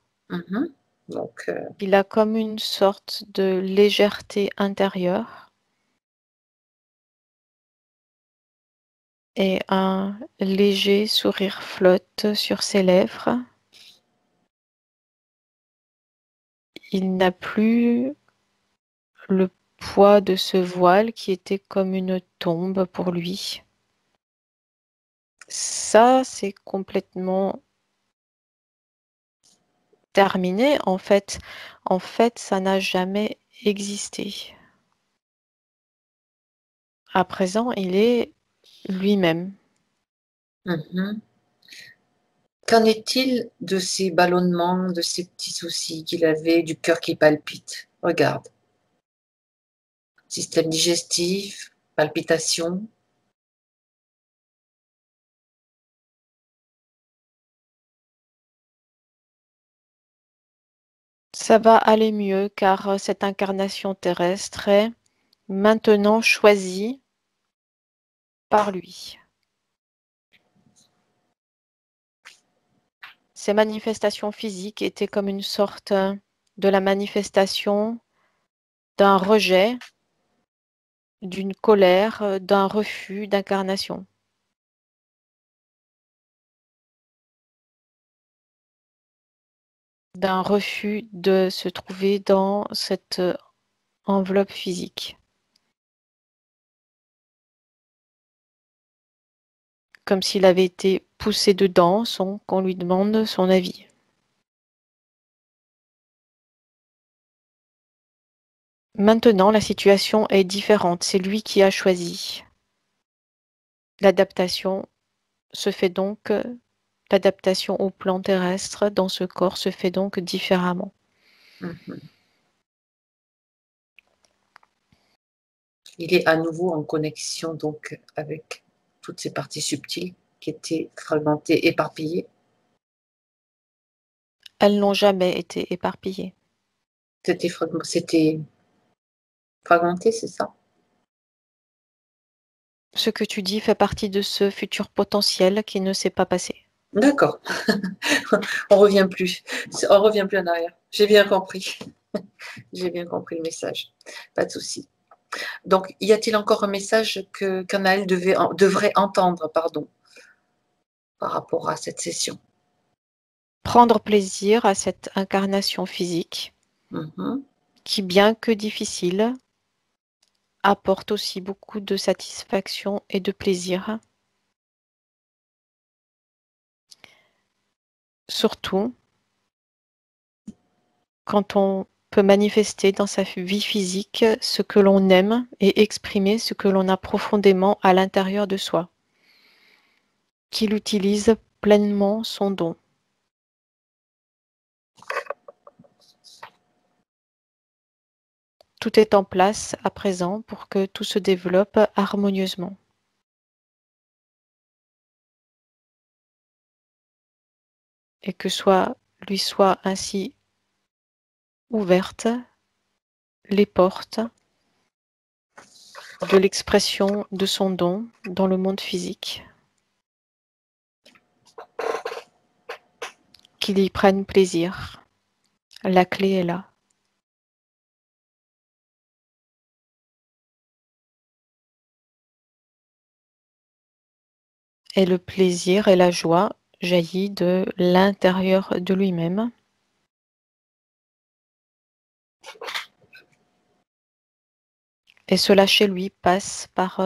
Donc, il a comme une sorte de légèreté intérieure et un léger sourire flotte sur ses lèvres. Il n'a plus le poids de ce voile qui était comme une tombe pour lui. Ça, c'est complètement terminé. En fait, ça n'a jamais existé. À présent, il est lui-même. Qu'en est-il de ces ballonnements, de ces petits soucis qu'il avait, du cœur qui palpite? Regarde. Système digestif, palpitations. Ça va aller mieux car cette incarnation terrestre est maintenant choisie par lui. Ces manifestations physiques étaient comme une sorte de la manifestation d'un rejet, d'une colère, d'un refus d'incarnation. D'un refus de se trouver dans cette enveloppe physique. Comme s'il avait été poussé dedans sans qu'on lui demande son avis. Maintenant, la situation est différente. C'est lui qui a choisi. L'adaptation se fait donc, l'adaptation au plan terrestre dans ce corps se fait donc différemment. Il est à nouveau en connexion donc avec toutes ces parties subtiles qui étaient fragmentées, éparpillées. Elles n'ont jamais été éparpillées. C'était fragmenté, c'est ça? Ce que tu dis fait partie de ce futur potentiel qui ne s'est pas passé. D'accord. On revient plus en arrière. J'ai bien compris. J'ai bien compris le message. Pas de souci. Donc, y a-t-il encore un message que Kanaël devrait entendre, pardon, par rapport à cette session? Prendre plaisir à cette incarnation physique qui, bien que difficile, apporte aussi beaucoup de satisfaction et de plaisir. Surtout quand on peut manifester dans sa vie physique ce que l'on aime et exprimer ce que l'on a profondément à l'intérieur de soi, qu'il utilise pleinement son don. Tout est en place à présent pour que tout se développe harmonieusement. Et que lui soient ainsi ouvertes les portes de l'expression de son don dans le monde physique. Qu'il y prenne plaisir. La clé est là. Et le plaisir et la joie jaillit de l'intérieur de lui-même. Et cela chez lui passe par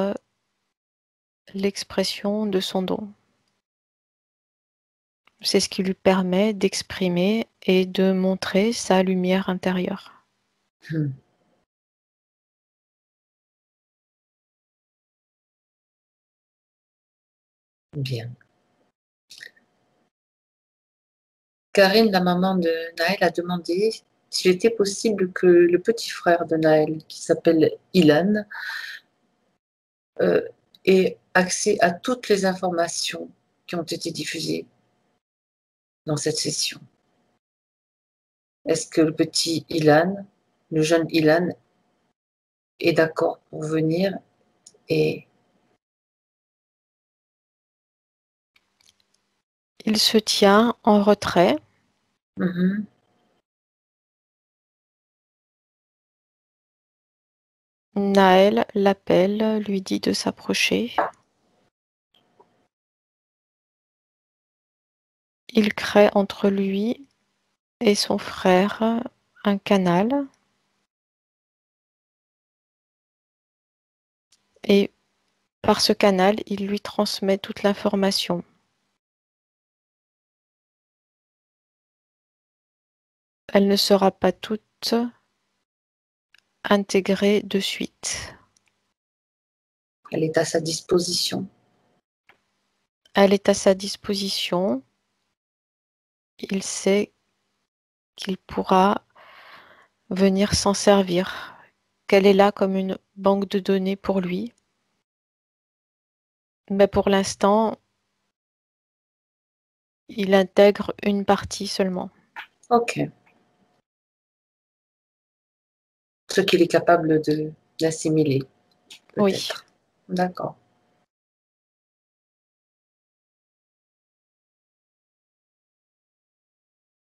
l'expression de son don. C'est ce qui lui permet d'exprimer et de montrer sa lumière intérieure. Bien. Karine, la maman de Naël, a demandé s'il était possible que le petit frère de Naël, qui s'appelle Ilan, ait accès à toutes les informations qui ont été diffusées dans cette session. Est-ce que le petit Ilan, le jeune Ilan, est d'accord pour venir et... Il se tient en retrait. Naël l'appelle, lui dit de s'approcher. Il crée entre lui et son frère un canal. Et par ce canal, il lui transmet toute l'information. Elle ne sera pas toute intégrée de suite. Elle est à sa disposition. Elle est à sa disposition. Il sait qu'il pourra venir s'en servir, qu'elle est là comme une banque de données pour lui. Mais pour l'instant, il intègre une partie seulement. Ok. Ce qu'il est capable d'assimiler, peut-être. Oui. D'accord.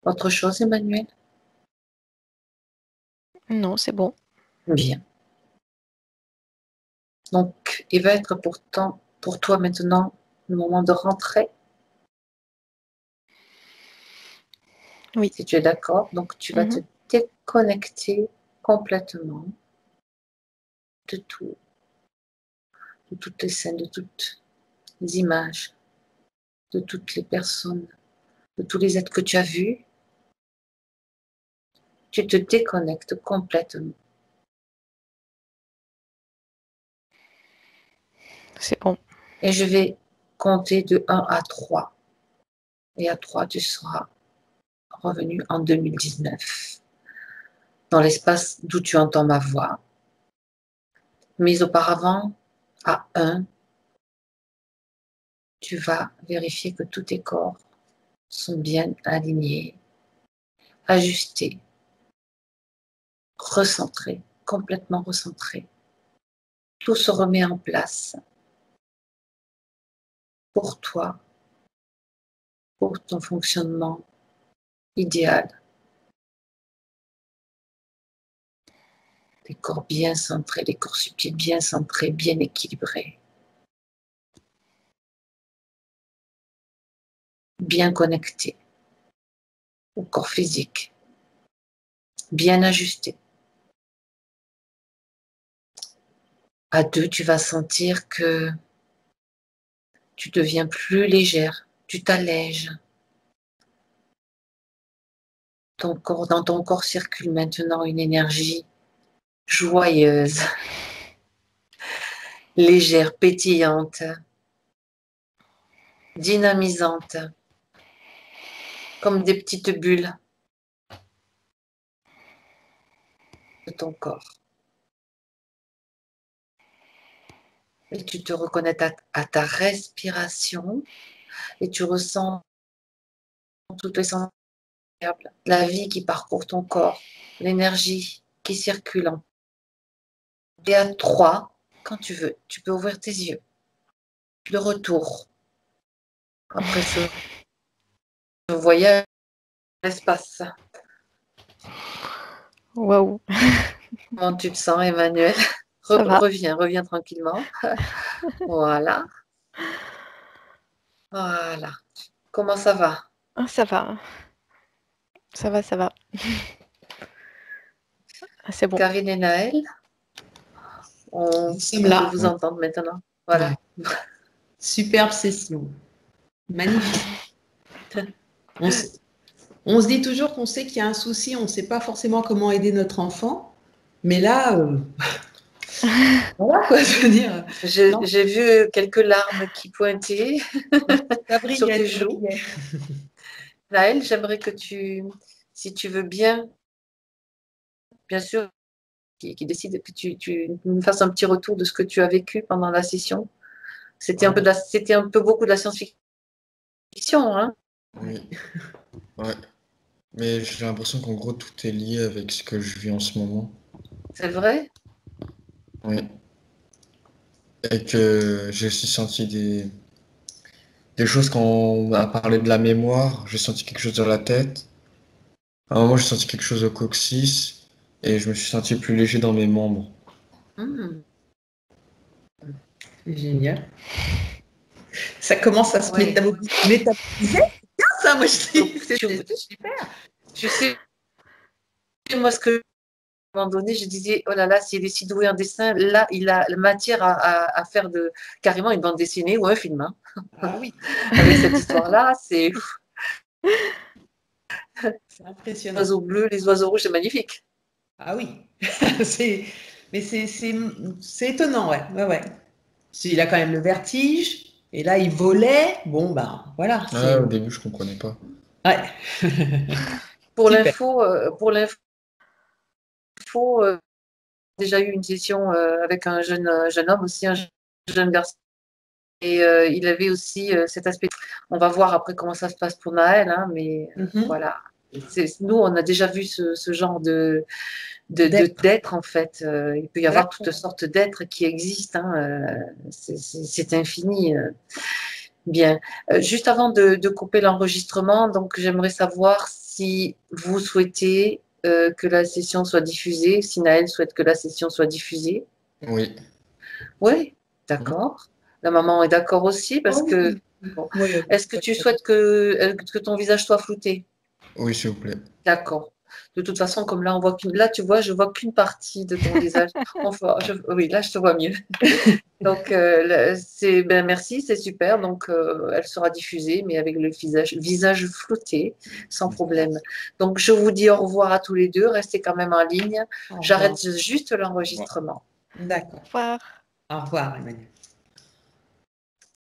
Autre chose, Emmanuel? Non, c'est bon. Bien. Donc, il va être pourtant pour toi maintenant le moment de rentrer. Oui. Si tu es d'accord, donc tu vas te déconnecter complètement de tout, de toutes les scènes, de toutes les images, de toutes les personnes, de tous les êtres que tu as vus. Tu te déconnectes complètement. C'est bon. Et je vais compter de 1 à 3. Et à 3, tu seras revenu en 2019, dans l'espace d'où tu entends ma voix. Mais auparavant, à 1, tu vas vérifier que tous tes corps sont bien alignés, ajustés, recentrés, complètement recentrés. Tout se remet en place pour toi, pour ton fonctionnement idéal. Les corps bien centrés, les corps subtils bien centrés, bien équilibrés. Bien connectés au corps physique, bien ajustés. À 2, tu vas sentir que tu deviens plus légère, tu t'allèges. Dans ton corps circule maintenant une énergie joyeuse, légère, pétillante, dynamisante, comme des petites bulles de ton corps. Et tu te reconnais à ta respiration et tu ressens toutes les sensations, la vie qui parcourt ton corps, l'énergie qui circule. Et à 3, quand tu veux, tu peux ouvrir tes yeux. Le retour. Après ce voyage dans l'espace. Waouh, Comment tu te sens, Emmanuel? ça va. Reviens tranquillement. Voilà. Voilà. Comment ça va? Ah, ça va. Ça va, ça va. Ah, c'est bon. Karine et Naël, on Nous sommes peut là. vous entendre maintenant. Voilà. Ouais. Superbe session. Magnifique. On se dit toujours qu'on sait qu'il y a un souci, on ne sait pas forcément comment aider notre enfant. Mais là, voilà quoi, je veux dire. J'ai vu quelques larmes qui pointaient sur tes joues. Naël, j'aimerais que si tu veux bien sûr, qui décide que tu me fasses un petit retour de ce que tu as vécu pendant la session. C'était un peu beaucoup de la science-fiction, hein? Oui, ouais. Mais j'ai l'impression qu'en gros, tout est lié avec ce que je vis en ce moment. C'est vrai? Oui. Et que j'ai aussi senti des choses quand on a parlé de la mémoire. J'ai senti quelque chose dans la tête. À un moment, j'ai senti quelque chose au coccyx. Et je me suis senti plus léger dans mes membres. Hmm. C'est génial. Ça commence à se Ouais. métaboliser. Bien ça, moi je dis. C'est super. Je sais, moi, ce que à un moment donné, je disais, oh là là, s'il est si doué en dessin, là, il a la matière à faire carrément une bande dessinée ou un film. Hein. Ah oui, Avec cette histoire-là, c'est c'est impressionnant. les oiseaux bleus, les oiseaux rouges, c'est magnifique. Ah oui. Mais c'est étonnant, ouais. Ouais, ouais. Il a quand même le vertige. Et là, il volait. Bon, ben voilà. Ah, au début, je comprenais pas. Ouais. Pour Super. l'info, déjà eu une session avec un jeune homme aussi, un jeune garçon. Et il avait aussi cet aspect. On va voir après comment ça se passe pour Naël, hein, mais voilà. Nous, on a déjà vu ce genre d'être, en fait. Il peut y avoir toutes sortes d'êtres qui existent. Hein, c'est infini. Bien. Juste avant de couper l'enregistrement, donc j'aimerais savoir si vous souhaitez que la session soit diffusée, si Naël souhaite que la session soit diffusée. Oui. Oui, d'accord. La maman est d'accord aussi parce que. Bon. Est-ce que tu souhaites que ton visage soit flouté? Oui, s'il vous plaît. D'accord. De toute façon, comme là, là, tu vois, je vois qu'une partie de ton visage. Enfin, oui, là, je te vois mieux. Donc, merci, c'est super. Donc, elle sera diffusée, mais avec le visage flouté, sans problème. Donc, je vous dis au revoir à tous les deux. Restez quand même en ligne. J'arrête juste l'enregistrement. D'accord. Au revoir. Au revoir, Emmanuel.